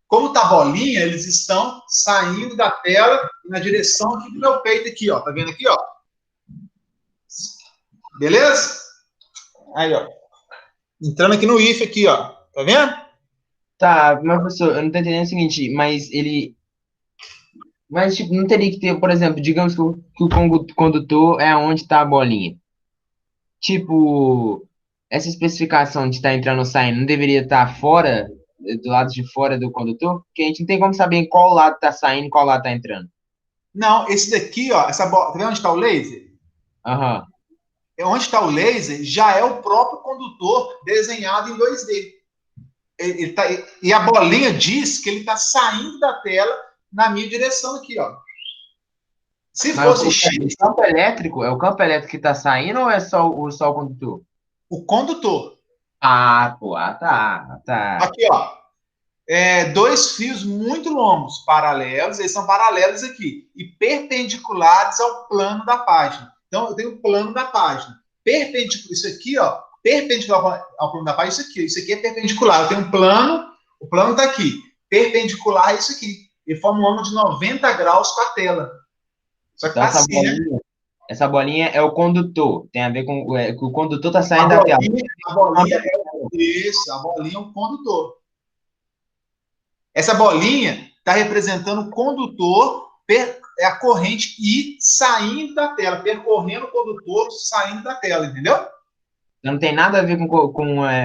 Como está a bolinha, eles estão saindo da tela na direção aqui do meu peito aqui, ó. Tá vendo aqui, ó? Beleza? Aí, ó. Entrando aqui no if aqui, ó. Tá vendo? Tá, mas professor, eu não tô entendendo o seguinte, mas ele... Mas, tipo, não teria que ter, por exemplo, digamos que o condutor é onde está a bolinha. Tipo, essa especificação de estar entrando ou saindo não deveria estar fora, do lado de fora do condutor? Porque a gente não tem como saber em qual lado está saindo e qual lado está entrando. Não, esse daqui, ó, essa bola, tá vendo onde está o laser? Aham. Onde está o laser já é o próprio condutor desenhado em 2D. E a bolinha diz que ele está saindo da tela na minha direção aqui, ó. Se Mas fosse X, o campo elétrico, é o campo elétrico que está saindo ou é só o condutor? o condutor. Ah, pô, tá. Aqui, ó. Dois fios muito longos, paralelos, eles são paralelos aqui, e perpendiculares ao plano da página. Então, eu tenho o plano da página. Perpendicular, isso aqui, ó, perpendicular ao plano da página, isso aqui é perpendicular. Eu tenho um plano, o plano está aqui. Perpendicular é isso aqui. Ele forma um ângulo de 90 graus com a tela. Só que Então, tá assim, né? essa bolinha é o condutor. Tem a ver com que o condutor está saindo da tela. A bolinha isso, a bolinha é o condutor. Essa bolinha está representando o condutor, é a corrente I saindo da tela, percorrendo o condutor, saindo da tela, entendeu? Não tem nada a ver com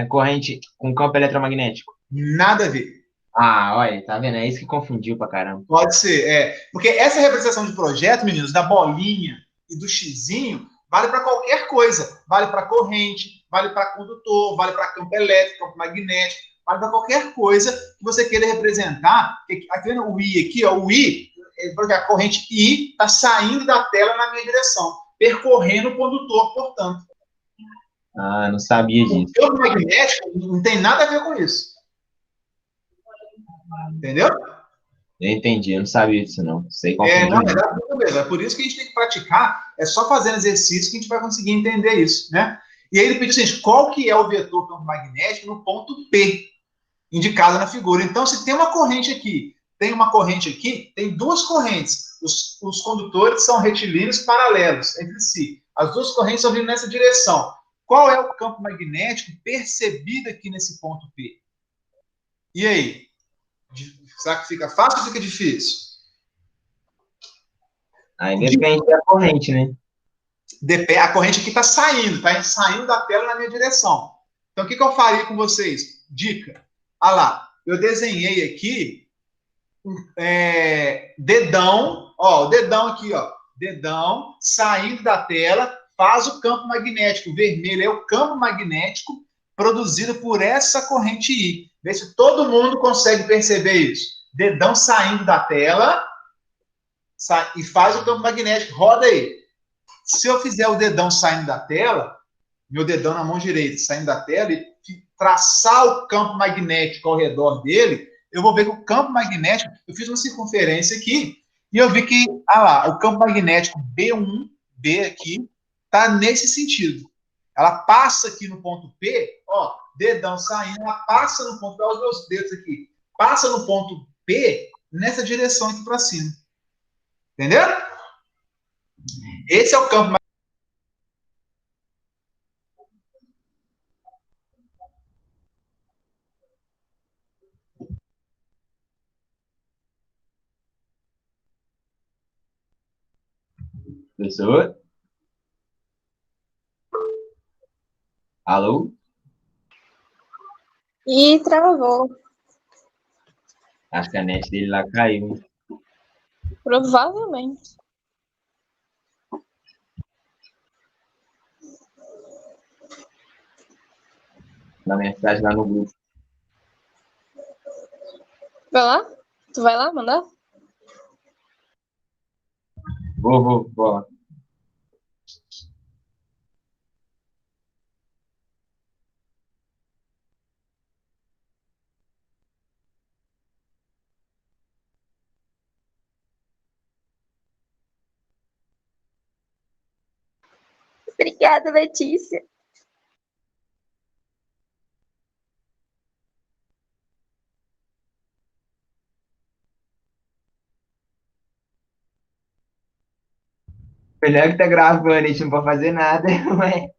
corrente, com campo eletromagnético. Nada a ver. Ah, olha, tá vendo? É isso que confundiu pra caramba. Pode ser, porque essa representação de projeto, meninos, da bolinha e do xizinho, vale para qualquer coisa. Vale para corrente, vale para condutor, vale para campo elétrico, campo magnético, vale para qualquer coisa que você queira representar. Aqui vendo o I aqui, ó, o I, a corrente I está saindo da tela na minha direção, percorrendo o condutor, portanto. Ah, não sabia disso. O campo magnético não tem nada a ver com isso. Entendeu? Eu entendi, eu não sabia disso, não. Sei qual é por isso que a gente tem que praticar, é só fazendo exercício que a gente vai conseguir entender isso, né? E aí ele pediu assim, qual que é o vetor campo magnético no ponto P, indicado na figura. Então, se tem uma corrente aqui, tem duas correntes. Os condutores são retilíneos paralelos entre si. As duas correntes estão vindo nessa direção. Qual é o campo magnético percebido aqui nesse ponto P? E aí? Será que fica fácil ou fica difícil? Aí depende da corrente, né? A corrente aqui está saindo da tela na minha direção. Então, o que eu faria com vocês? Dica. Olha lá, eu desenhei aqui dedão, ó, o dedão aqui, ó, dedão saindo da tela, faz o campo magnético. O vermelho é o campo magnético produzido por essa corrente I. Vê se todo mundo consegue perceber isso. Dedão saindo da tela e faz o campo magnético. Roda aí. Se eu fizer o dedão saindo da tela, meu dedão na mão direita, saindo da tela, e traçar o campo magnético ao redor dele, eu vou ver que o campo magnético, eu fiz uma circunferência aqui, e eu vi que, lá, o campo magnético B1B aqui, está nesse sentido. Ela passa aqui no ponto P, ó, dedão saindo, ela passa no ponto, olha os meus dedos aqui, passa no ponto P nessa direção aqui para cima. Entendeu? Esse é o campo. Professor? Alô? E travou. Acho que a net dele lá caiu. Provavelmente. Na mensagem lá no grupo. Vai lá? Tu vai lá mandar? Vou lá. Obrigada, Letícia. Melhor que tá gravando, a gente não pode fazer nada, ué.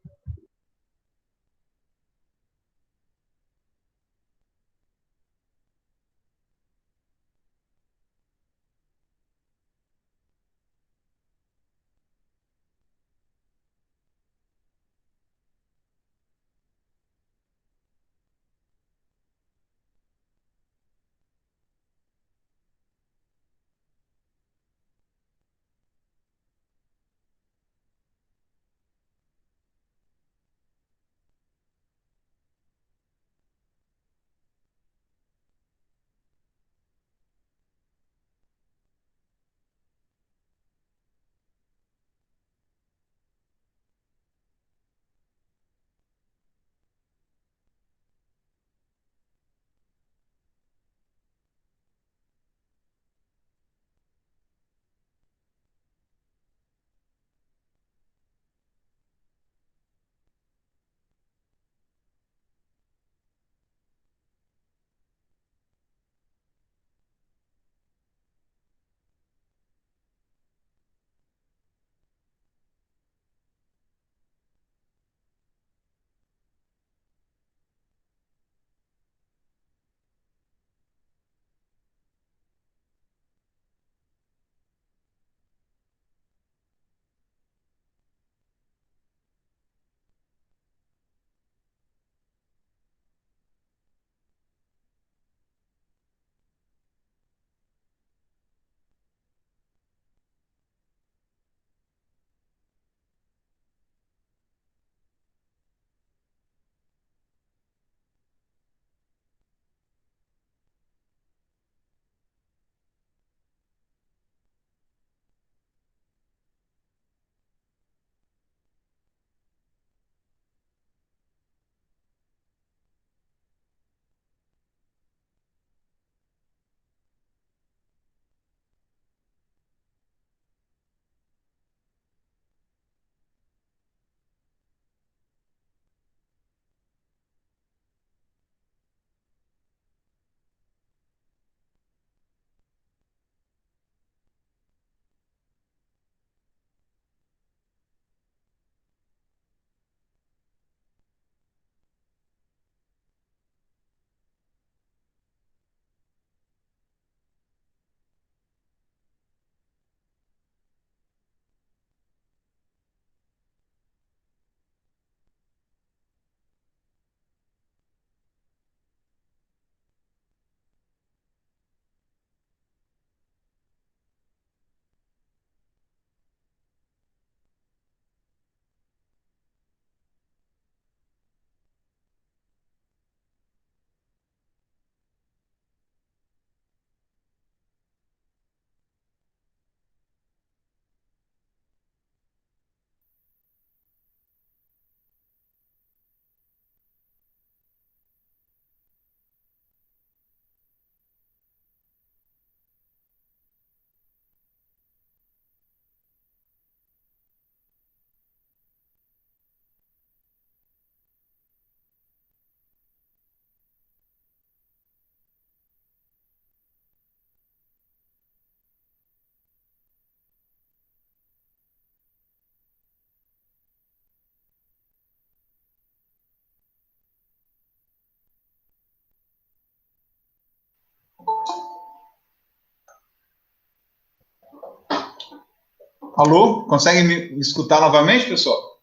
Alô? Conseguem me escutar novamente, pessoal?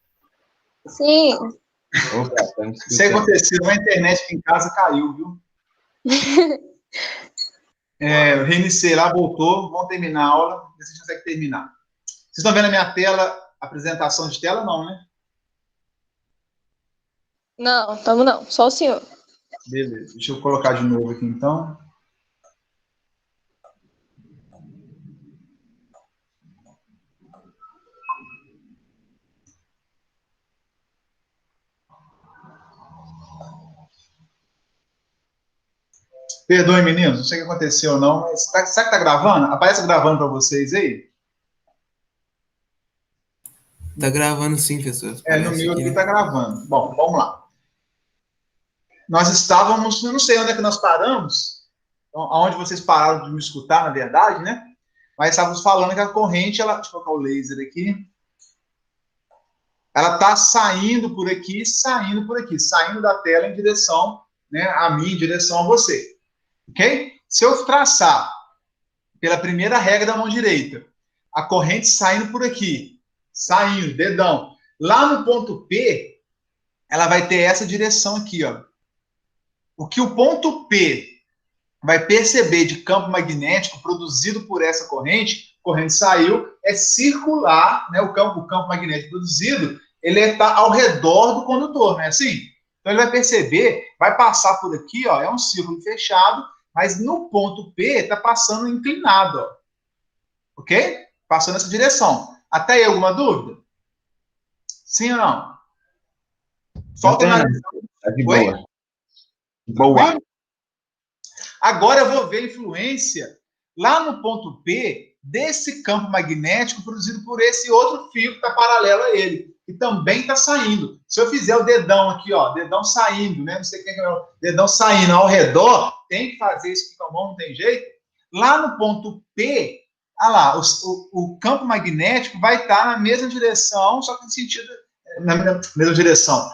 Sim. Opa, estamos Isso escutando. aconteceu, a internet aqui em casa caiu, viu? Eu reiniciei lá, voltou, vamos terminar a aula, ver se a gente consegue terminar. Vocês estão vendo a minha tela, apresentação de tela? Não, né? Não, tamo não. Só o senhor. Beleza, deixa eu colocar de novo aqui, então. Perdoe, meninos, não sei o que aconteceu, não, mas será que tá gravando? Aparece gravando para vocês aí? Tá gravando sim, professor. No Parece meu aqui, aqui né? tá gravando. Bom, vamos lá. Nós estávamos, eu não sei onde é que nós paramos, aonde vocês pararam de me escutar, na verdade, né? Mas estávamos falando que a corrente, ela, deixa eu colocar o laser aqui, ela está saindo por aqui, saindo da tela em direção, né, a mim, em direção a você. Ok? Se eu traçar pela primeira regra da mão direita, a corrente saindo por aqui, saindo, dedão, lá no ponto P, ela vai ter essa direção aqui, ó. O que o ponto P vai perceber de campo magnético produzido por essa corrente, a corrente saiu, é circular, né? O campo magnético produzido, ele está ao redor do condutor, não é assim? Então ele vai perceber, vai passar por aqui, ó, é um círculo fechado, mas no ponto P está passando inclinado, ó. Ok? Passando essa direção. Até aí, alguma dúvida? Sim ou não? Solta na. Tá de Oi? boa. Boa. Agora eu vou ver a influência lá no ponto P desse campo magnético produzido por esse outro fio que está paralelo a ele, que também está saindo. Se eu fizer o dedão aqui, ó, dedão saindo, né? Não sei o que é o dedão saindo ao redor, tem que fazer isso com a mão, não tem jeito. Lá no ponto P, olha lá, o campo magnético vai estar na mesma direção, só que no sentido, na mesma direção,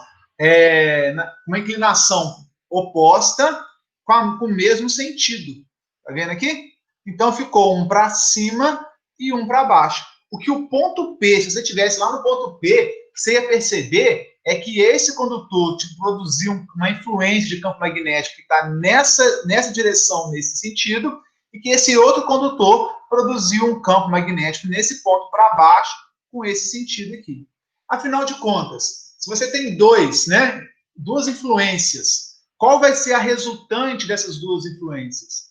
uma inclinação oposta, com o mesmo sentido. Tá vendo aqui? Então ficou um para cima e um para baixo. O que o ponto P, se você tivesse lá no ponto P, você ia perceber é que esse condutor produziu uma influência de campo magnético que está nessa direção, nesse sentido, e que esse outro condutor produziu um campo magnético nesse ponto para baixo, com esse sentido aqui. Afinal de contas, se você tem duas influências, qual vai ser a resultante dessas duas influências?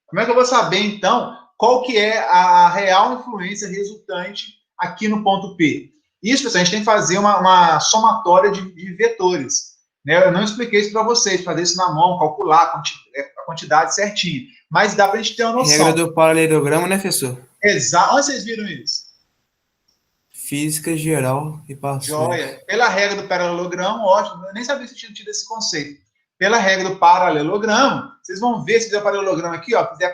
Como é que eu vou saber, então, qual que é a real influência resultante aqui no ponto P? Isso, pessoal, a gente tem que fazer uma somatória de vetores. Né? Eu não expliquei isso para vocês, fazer isso na mão, calcular a quantidade certinha. Mas dá para a gente ter uma noção. Regra do paralelogramo, né, professor? Exato. Onde vocês viram isso? Física geral e passou. Joia. Pela regra do paralelogramo, ótimo. Eu nem sabia se tinha tido esse conceito. Pela regra do paralelogramo, vocês vão ver se fizer o paralelogramo aqui, ó, fizer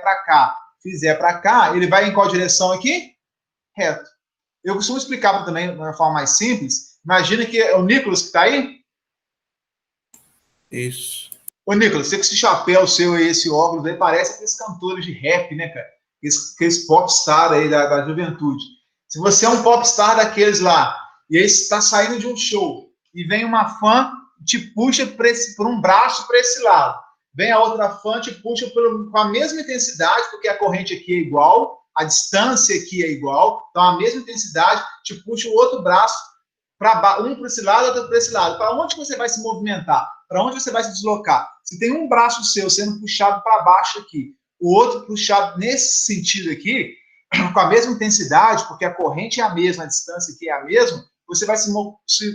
para cá, ele vai em qual direção aqui? Reto. Eu costumo explicar também de uma forma mais simples. Imagina que é o Nicolas que está aí. Isso. Ô, Nicolas, você com esse chapéu seu e esse óculos aí, parece aqueles cantores de rap, né, cara? Aqueles popstar aí da juventude. Se você é um popstar daqueles lá, e aí está saindo de um show, e vem uma fã, te puxa por um braço para esse lado. Vem a outra fã, te puxa com a mesma intensidade, porque a corrente aqui é igual, a distância aqui é igual, então a mesma intensidade, te puxa o outro braço, um para esse lado, outro para esse lado. Para onde você vai se movimentar? Para onde você vai se deslocar? Se tem um braço seu sendo puxado para baixo aqui, o outro puxado nesse sentido aqui, com a mesma intensidade, porque a corrente é a mesma, a distância aqui é a mesma, você vai se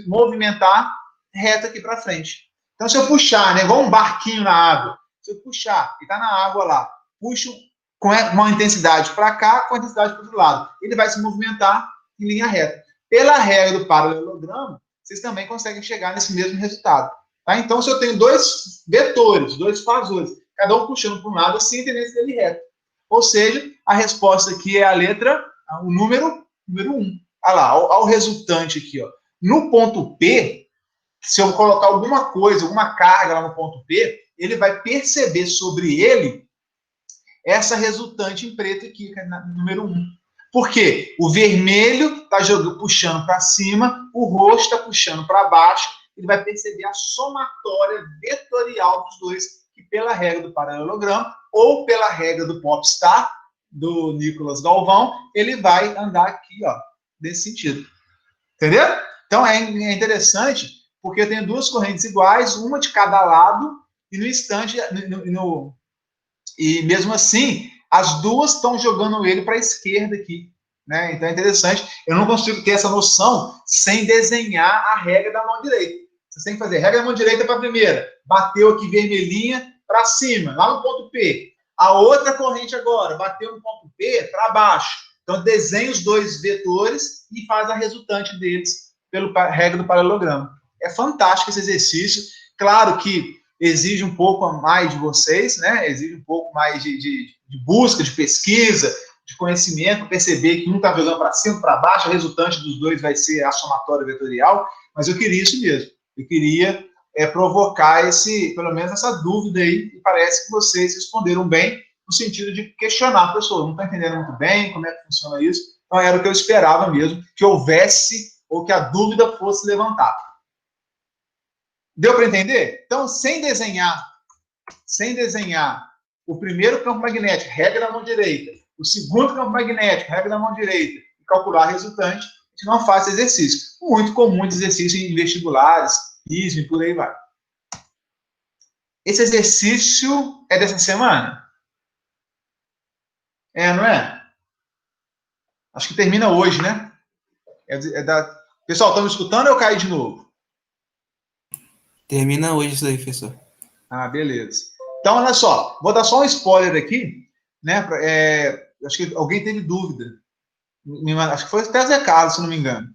movimentar reto aqui para frente. Então, se eu puxar, né, igual um barquinho na água, se eu puxar, e está na água lá, puxo com uma intensidade para cá, com a intensidade para o outro lado, ele vai se movimentar em linha reta. Pela regra do paralelogramo, vocês também conseguem chegar nesse mesmo resultado. Tá? Então, se eu tenho dois vetores, dois fasores, cada um puxando para um lado, assim, a tendência dele reto. Ou seja, a resposta aqui é a letra, o número 1. Olha lá, ao resultante aqui. Ó. No ponto P, se eu colocar alguma coisa, alguma carga lá no ponto P, ele vai perceber sobre ele essa resultante em preto aqui, que é número 1. Por quê? O vermelho está puxando para cima, o roxo está puxando para baixo, ele vai perceber a somatória vetorial dos dois, que pela regra do paralelogramo, ou pela regra do Popstar, do Nicolas Galvão, ele vai andar aqui, ó, nesse sentido. Entendeu? Então é interessante, porque eu tenho duas correntes iguais, uma de cada lado, e no instante, e mesmo assim, as duas estão jogando ele para a esquerda aqui. Né? Então é interessante. Eu não consigo ter essa noção sem desenhar a regra da mão direita. Você tem que fazer a regra da mão direita para a primeira. Bateu aqui vermelhinha para cima, lá no ponto P. A outra corrente agora bateu no ponto P para baixo. Então desenha os dois vetores e faz a resultante deles pela regra do paralelogramo. É fantástico esse exercício. Claro que exige um pouco mais de vocês, né? Exige um pouco mais de busca, de pesquisa, de conhecimento, perceber que um está jogando para cima, para baixo, a resultante dos dois vai ser a somatória vetorial, mas eu queria isso mesmo. Eu queria provocar pelo menos essa dúvida aí, e parece que vocês responderam bem, no sentido de questionar a pessoa. Não está entendendo muito bem como é que funciona isso, então era o que eu esperava mesmo, que houvesse, ou que a dúvida fosse levantada. Deu para entender? Então, sem desenhar o primeiro campo magnético, regra da mão direita, o segundo campo magnético, regra da mão direita, e calcular a resultante, a gente não faz esse exercício. Muito comum de exercício em vestibulares, ISM e por aí vai. Esse exercício é dessa semana? Não é? Acho que termina hoje, né? Pessoal, estão me escutando ou eu caí de novo? Termina hoje isso aí, professor. Ah, beleza. Então, olha só, vou dar só um spoiler aqui, né? Acho que alguém teve dúvida. Acho que foi até Zé Carlos, se não me engano.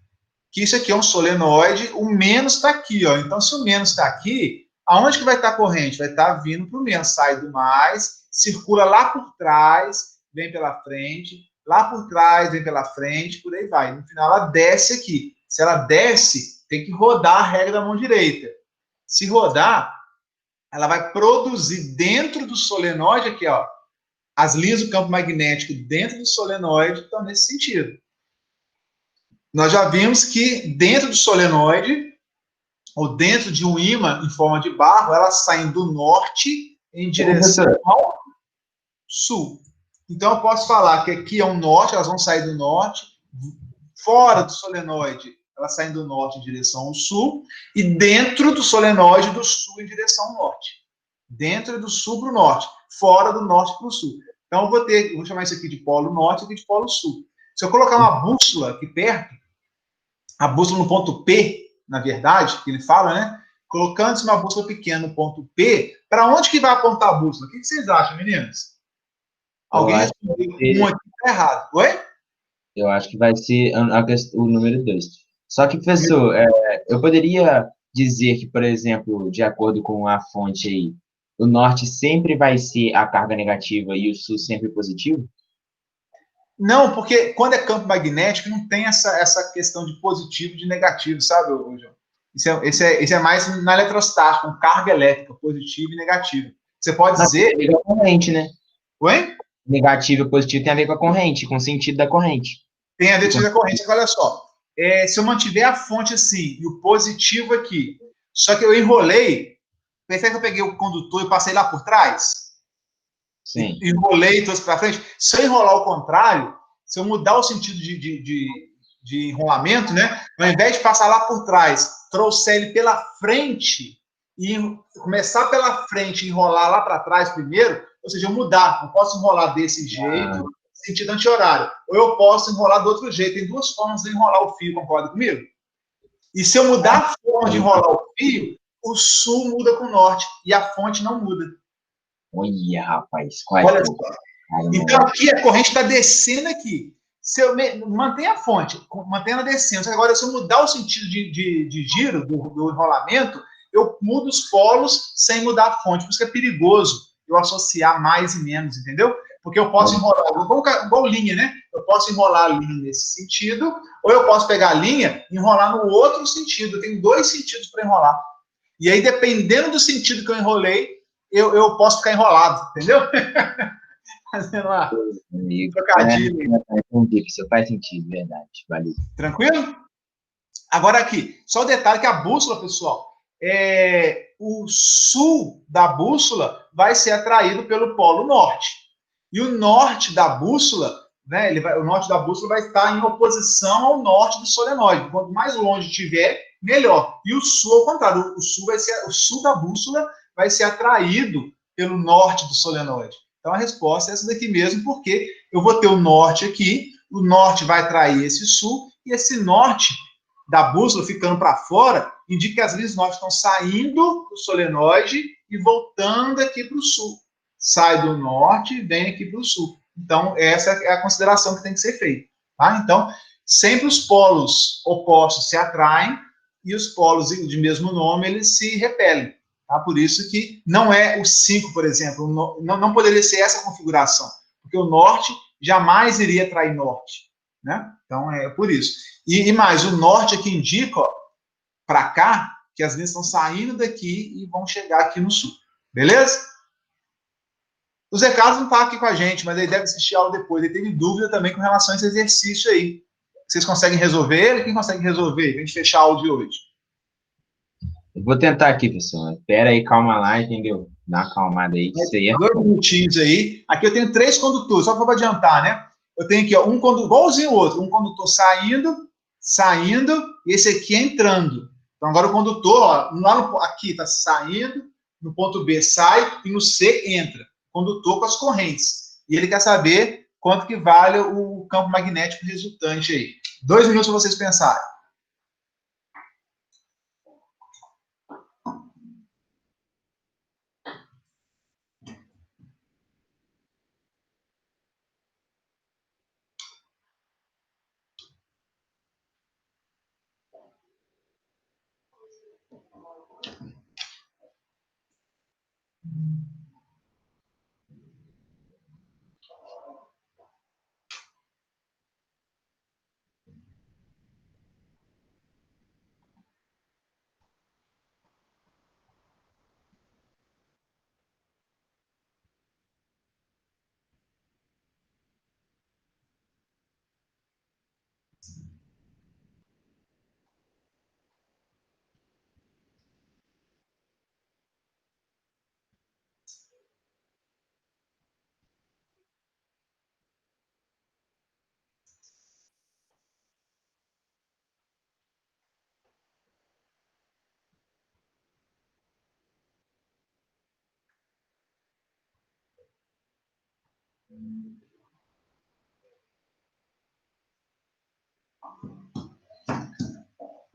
Que isso aqui é um solenoide, o menos está aqui, ó. Então, se o menos está aqui, aonde que vai estar a corrente? Vai estar vindo para o menos, sai do mais, circula lá por trás, vem pela frente, lá por trás, vem pela frente, por aí vai. No final, ela desce aqui. Se ela desce, tem que rodar a regra da mão direita. Se rodar, ela vai produzir dentro do solenoide aqui, ó, as linhas do campo magnético dentro do solenoide estão nesse sentido. Nós já vimos que dentro do solenoide, ou dentro de um ímã em forma de barro, elas saem do norte em direção ao sul. Então, eu posso falar que aqui é o norte, elas vão sair do norte, fora do solenoide, elas saem do norte em direção ao sul, e dentro do solenoide do sul em direção ao norte. Dentro do sul para o norte, fora do norte para o sul. Então, eu vou chamar isso aqui de polo norte e aqui de polo sul. Se eu colocar uma bússola aqui perto, a bússola no ponto P, na verdade, que ele fala, né? Colocando uma bússola pequena no ponto P, para onde que vai apontar a bússola? O que vocês acham, meninos? Alguém respondeu um aqui está errado. Oi? Eu acho que vai ser o número 2. Só que, professor, eu poderia dizer que, por exemplo, de acordo com a fonte aí, o norte sempre vai ser a carga negativa e o sul sempre positivo? Não, porque quando é campo magnético, não tem essa questão de positivo e de negativo, sabe, João? Isso é mais na eletrostática, com carga elétrica, positivo e negativo. Você pode dizer... Tem a ver com a corrente, né? Oi? Negativo e positivo tem a ver com a corrente, com o sentido da corrente. Tem a ver com o sentido da corrente. Olha só, se eu mantiver a fonte assim, e o positivo aqui, só que eu enrolei, percebe que eu peguei o condutor e passei lá por trás? Sim. Enrolei e trouxe para frente. Se eu enrolar ao contrário, se eu mudar o sentido de enrolamento, né? Ao invés de passar lá por trás, trouxer ele pela frente e começar pela frente e enrolar lá para trás primeiro, ou seja, eu mudar. Eu posso enrolar desse jeito, sentido anti-horário, ou eu posso enrolar do outro jeito. Tem duas formas de enrolar o fio, concorda comigo? E se eu mudar a forma de enrolar o fio, o sul muda com o norte e a fonte não muda. Olha, rapaz. Olha só. Então, aqui a corrente está descendo aqui. Se eu mantenho a fonte, mantenho ela descendo. Só que agora, se eu mudar o sentido de giro do enrolamento, eu mudo os polos sem mudar a fonte. Por isso que é perigoso eu associar mais e menos, entendeu? Porque eu posso enrolar, igual linha, né? Eu posso enrolar a linha nesse sentido, ou eu posso pegar a linha e enrolar no outro sentido. Tem dois sentidos para enrolar. E aí, dependendo do sentido que eu enrolei, eu posso ficar enrolado, entendeu? Fazendo uma Amigo. trocadilho. Isso faz sentido, verdade. Valeu. Tranquilo? Agora aqui, só o detalhe que a bússola, pessoal, o sul da bússola vai ser atraído pelo polo norte. E o norte da bússola, né, o norte da bússola vai estar em oposição ao norte do solenoide. Quanto mais longe tiver, melhor. E o sul, ao contrário, o sul da bússola vai ser atraído pelo norte do solenoide. Então a resposta é essa daqui mesmo, porque eu vou ter o norte aqui, o norte vai atrair esse sul, e esse norte da bússola ficando para fora indica que as linhas norte estão saindo do solenoide e voltando aqui para o sul. Sai do norte e vem aqui para o sul. Então, essa é a consideração que tem que ser feita. Tá? Então, sempre os polos opostos se atraem e os polos de mesmo nome, eles se repelem. Tá? Por isso que não é o 5, por exemplo, não poderia ser essa configuração, porque o norte jamais iria atrair norte. Né? Então, é por isso. E mais, o norte aqui indica, para cá, que as linhas estão saindo daqui e vão chegar aqui no sul. Beleza? O Zé Carlos não está aqui com a gente, mas ele deve assistir a aula depois. Ele teve dúvida também com relação a esse exercício aí. Vocês conseguem resolver ele? Quem consegue resolver? Pra gente fechar a aula de hoje. Eu vou tentar aqui, pessoal. Espera aí, calma lá, entendeu? Dá uma acalmada aí, que isso aí é... 2 minutinhos aí. Aqui eu tenho 3 condutores, só para adiantar, né? Eu tenho aqui, ó, um condutor, igualzinho o outro, um condutor saindo, e esse aqui entrando. Então, agora o condutor, ó, aqui está saindo, no ponto B sai, e no C entra. Condutor com as correntes. E ele quer saber quanto que vale o campo magnético resultante aí. 2 minutos para vocês pensarem.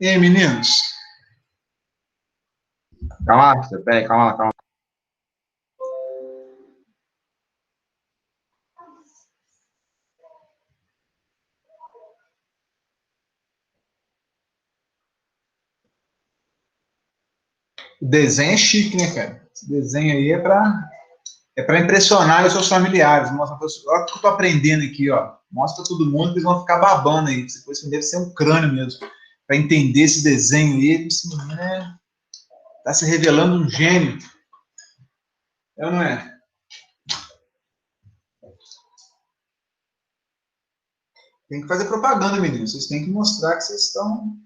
E aí, meninos? Calma lá, peraí, calma lá. O desenho é chique, né, cara? Esse desenho aí é para impressionar os seus familiares. Mostra, olha o que eu estou aprendendo aqui, ó. Mostra para todo mundo que eles vão ficar babando aí. Depois que deve ser um crânio mesmo. Para entender esse desenho aí, esse menino está se revelando um gênio. É ou não é? Tem que fazer propaganda, menino. Vocês têm que mostrar que vocês estão...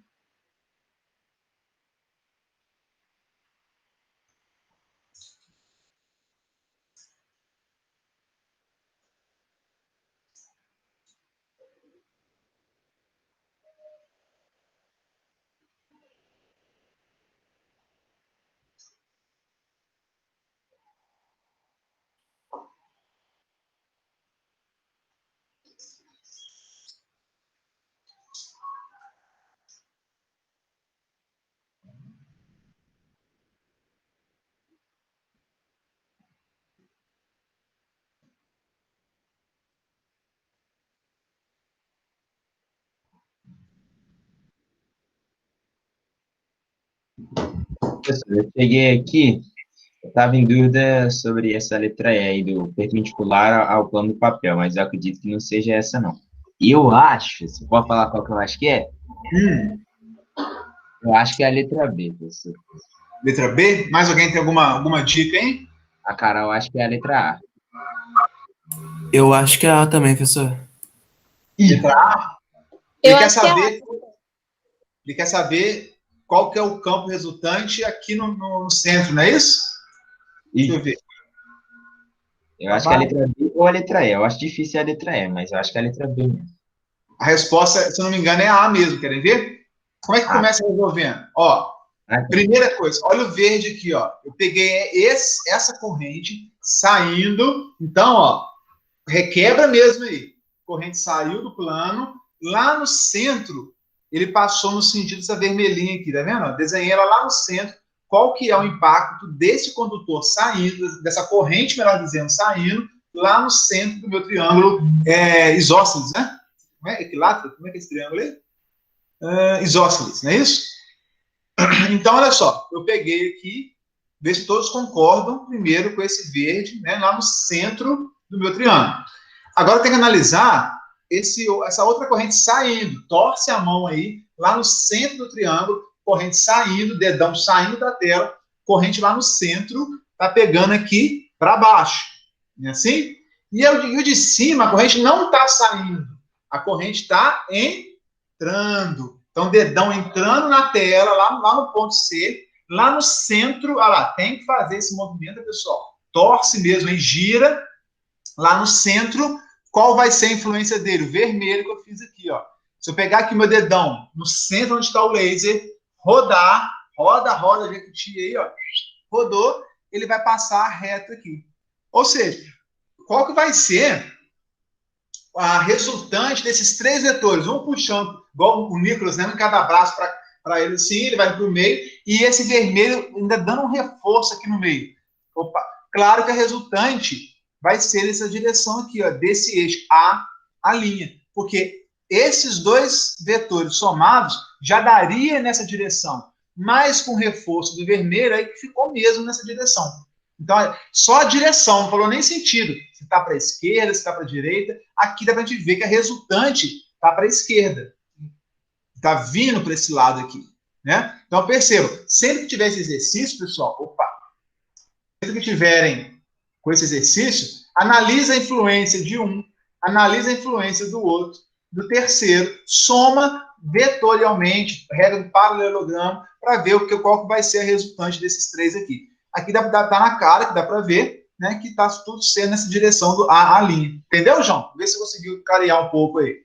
Pessoal, eu cheguei aqui, eu estava em dúvida sobre essa letra E aí, do perpendicular ao plano do papel, mas eu acredito que não seja essa, não. Eu acho, você pode falar qual que eu acho que é? Eu acho que é a letra B, professor. Letra B? Mais alguém tem alguma dica, hein? A Carol acho que é a letra A. Eu acho que é A também, professor. Letra A? Eu Ele quer acho que é saber, ele quer saber qual que é o campo resultante aqui no centro, não é isso? Deixa eu ver. Eu acho que é a letra B ou a letra E. Eu acho difícil a letra E, mas eu acho que é a letra B mesmo. A resposta, se eu não me engano, é A mesmo. Querem ver? Como é que Ah, começa resolvendo? Ó, tá. primeira coisa, olha o verde aqui, ó. Eu peguei essa corrente saindo. Então, ó, requebra mesmo aí. A corrente saiu do plano. Lá no centro, ele passou no sentido dessa vermelhinha aqui, tá vendo? Desenhei ela lá no centro. Qual que é o impacto desse condutor saindo, dessa corrente, melhor dizendo, saindo, lá no centro do meu triângulo isósceles, né? Como é? Equilátero? Como é que é esse triângulo aí? Isósceles, não é isso? Então, olha só, eu peguei aqui, ver se todos concordam primeiro com esse verde, né, lá no centro do meu triângulo. Agora tem que analisar essa outra corrente saindo. Torce a mão aí, lá no centro do triângulo, corrente saindo, dedão saindo da tela, corrente lá no centro, tá pegando aqui para baixo. Não é assim? E o de cima, a corrente não está saindo. A corrente está entrando. Então, dedão entrando na tela, lá no ponto C, lá no centro, olha lá, tem que fazer esse movimento, pessoal. Torce mesmo, hein? Gira. Lá no centro, qual vai ser a influência dele? O vermelho que eu fiz aqui, ó. Se eu pegar aqui meu dedão no centro onde está o laser, rodar, roda, Jequiti aí, ó. Rodou, ele vai passar reto aqui. Ou seja, qual que vai ser a resultante desses três vetores? Um puxando, igual o Nicolas, né? Em cada braço para ele assim, ele vai para o meio, e esse vermelho ainda dando um reforço aqui no meio. Opa, claro que a resultante vai ser nessa direção aqui, ó, desse eixo, a linha. Porque esses dois vetores somados já daria nessa direção, mas com reforço do vermelho, aí ficou mesmo nessa direção. Então, só a direção, não falou nem sentido. Se está para a esquerda, se está para a direita. Aqui dá para a gente ver que a resultante está para a esquerda. Está vindo para esse lado aqui. Né? Então, percebam, sempre que tiver esse exercício, pessoal, sempre que tiverem com esse exercício, analisa a influência de um, analisa a influência do outro, do terceiro, soma vetorialmente, regra do paralelogramo, para ver qual vai ser a resultante desses três aqui. Aqui tá na cara, que dá para ver, né, que está tudo sendo nessa direção do a linha. Entendeu, João? Vê se conseguiu clarear um pouco aí.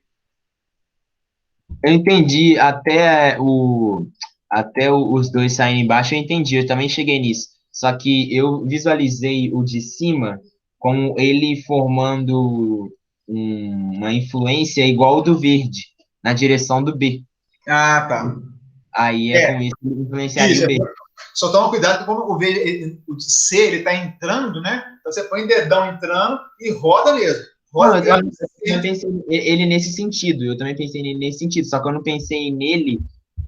Eu entendi até os dois saírem embaixo, eu entendi, eu também cheguei nisso. Só que eu visualizei o de cima como ele formando uma influência igual ao do verde, na direção do B. Ah, tá. Aí com isso que influenciaria Isso, o B. só toma cuidado que como o de C ele está entrando, né? Então você põe o dedão entrando e roda mesmo. Roda Não, eu pensei ele nesse sentido, eu também pensei nele nesse sentido, só que eu não pensei nele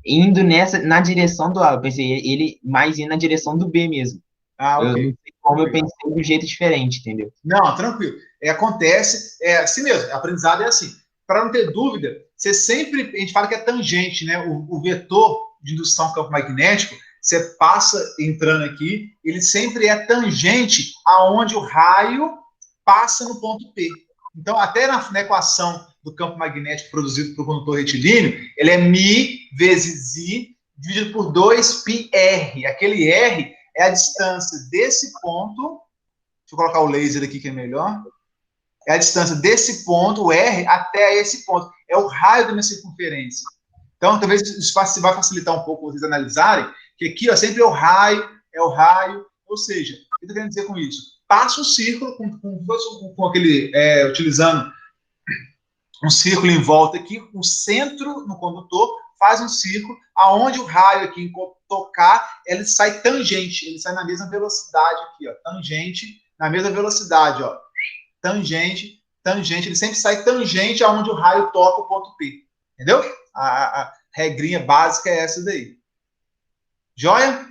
indo na direção do A, eu pensei ele mais indo na direção do B mesmo. Ah, ok. Eu não sei como eu pensei de um jeito diferente, entendeu? Não, tranquilo. Acontece, é assim mesmo, aprendizado é assim. Para não ter dúvida, você sempre, a gente fala que é tangente, né? O vetor de indução campo magnético, você passa entrando aqui, ele sempre é tangente aonde o raio passa no ponto P. Então, até na equação do campo magnético produzido por condutor retilíneo, ele é μ vezes I dividido por 2πr. Aquele R é a distância desse ponto. Deixa eu colocar o laser aqui que é melhor. É a distância desse ponto, o R, até esse ponto. É o raio da minha circunferência. Então, talvez isso vai facilitar um pouco vocês analisarem, que aqui ó, sempre é o raio. Ou seja, o que eu estou querendo dizer com isso? Passa um círculo com aquele, utilizando um círculo em volta aqui, um centro no condutor, faz um círculo, aonde o raio aqui tocar, ele sai tangente, ele sai na mesma velocidade aqui, ó, tangente, na mesma velocidade, ó, tangente, ele sempre sai tangente aonde o raio toca o ponto P, entendeu? A regrinha básica é essa daí. Joia?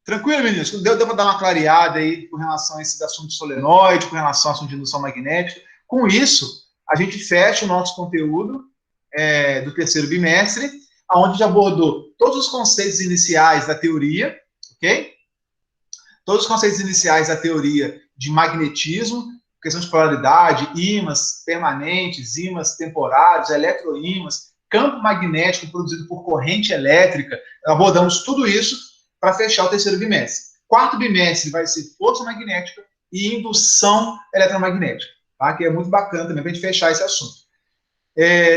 Tranquilo, meninos? Deu para dar uma clareada aí com relação a esse assunto de solenoide, com relação ao assunto de indução magnética. Com isso, a gente fecha o nosso conteúdo do terceiro bimestre, onde já abordou todos os conceitos iniciais da teoria, ok? Todos os conceitos iniciais da teoria de magnetismo, questão de polaridade, ímãs permanentes, ímãs temporários, eletroímãs, campo magnético produzido por corrente elétrica. Abordamos tudo isso para fechar o terceiro bimestre. Quarto bimestre vai ser força magnética e indução eletromagnética, tá? Que é muito bacana também para a gente fechar esse assunto.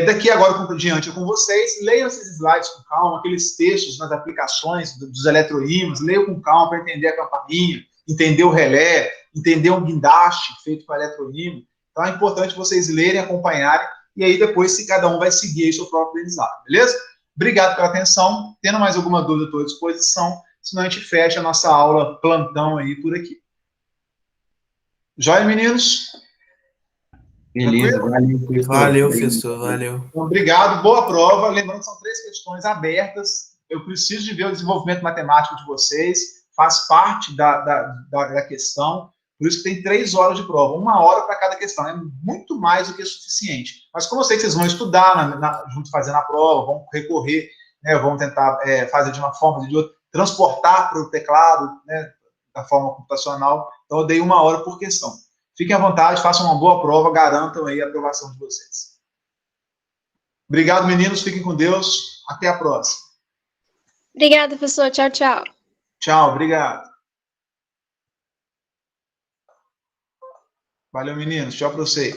Daqui agora por diante é com vocês. Leiam esses slides com calma, aqueles textos nas aplicações dos eletroímãs, leiam com calma para entender a campainha, entender o relé, entender um guindaste feito com eletroímã. Então é importante vocês lerem, acompanharem, e aí depois se cada um vai seguir aí o seu próprio aprendizado, beleza? Obrigado pela atenção. Tendo mais alguma dúvida, estou à disposição. Senão a gente fecha a nossa aula plantão aí por aqui. Joia, meninos? Beleza, Valeu, professor, valeu. Então, obrigado, boa prova. Lembrando que são 3 questões abertas. Eu preciso de ver o desenvolvimento matemático de vocês. Faz parte da questão. Por isso que tem 3 horas de prova. 1 hora para cada questão. É muito mais do que suficiente. Mas como eu sei que vocês vão estudar junto fazendo a prova, vão recorrer, né, vão tentar fazer de uma forma ou de outra, transportar para o teclado, né, da forma computacional. Então, eu dei 1 hora por questão. Fiquem à vontade, façam uma boa prova, garantam aí a aprovação de vocês. Obrigado, meninos. Fiquem com Deus. Até a próxima. Obrigada, professor. Tchau, tchau. Tchau, obrigado. Valeu, meninos. Tchau para vocês.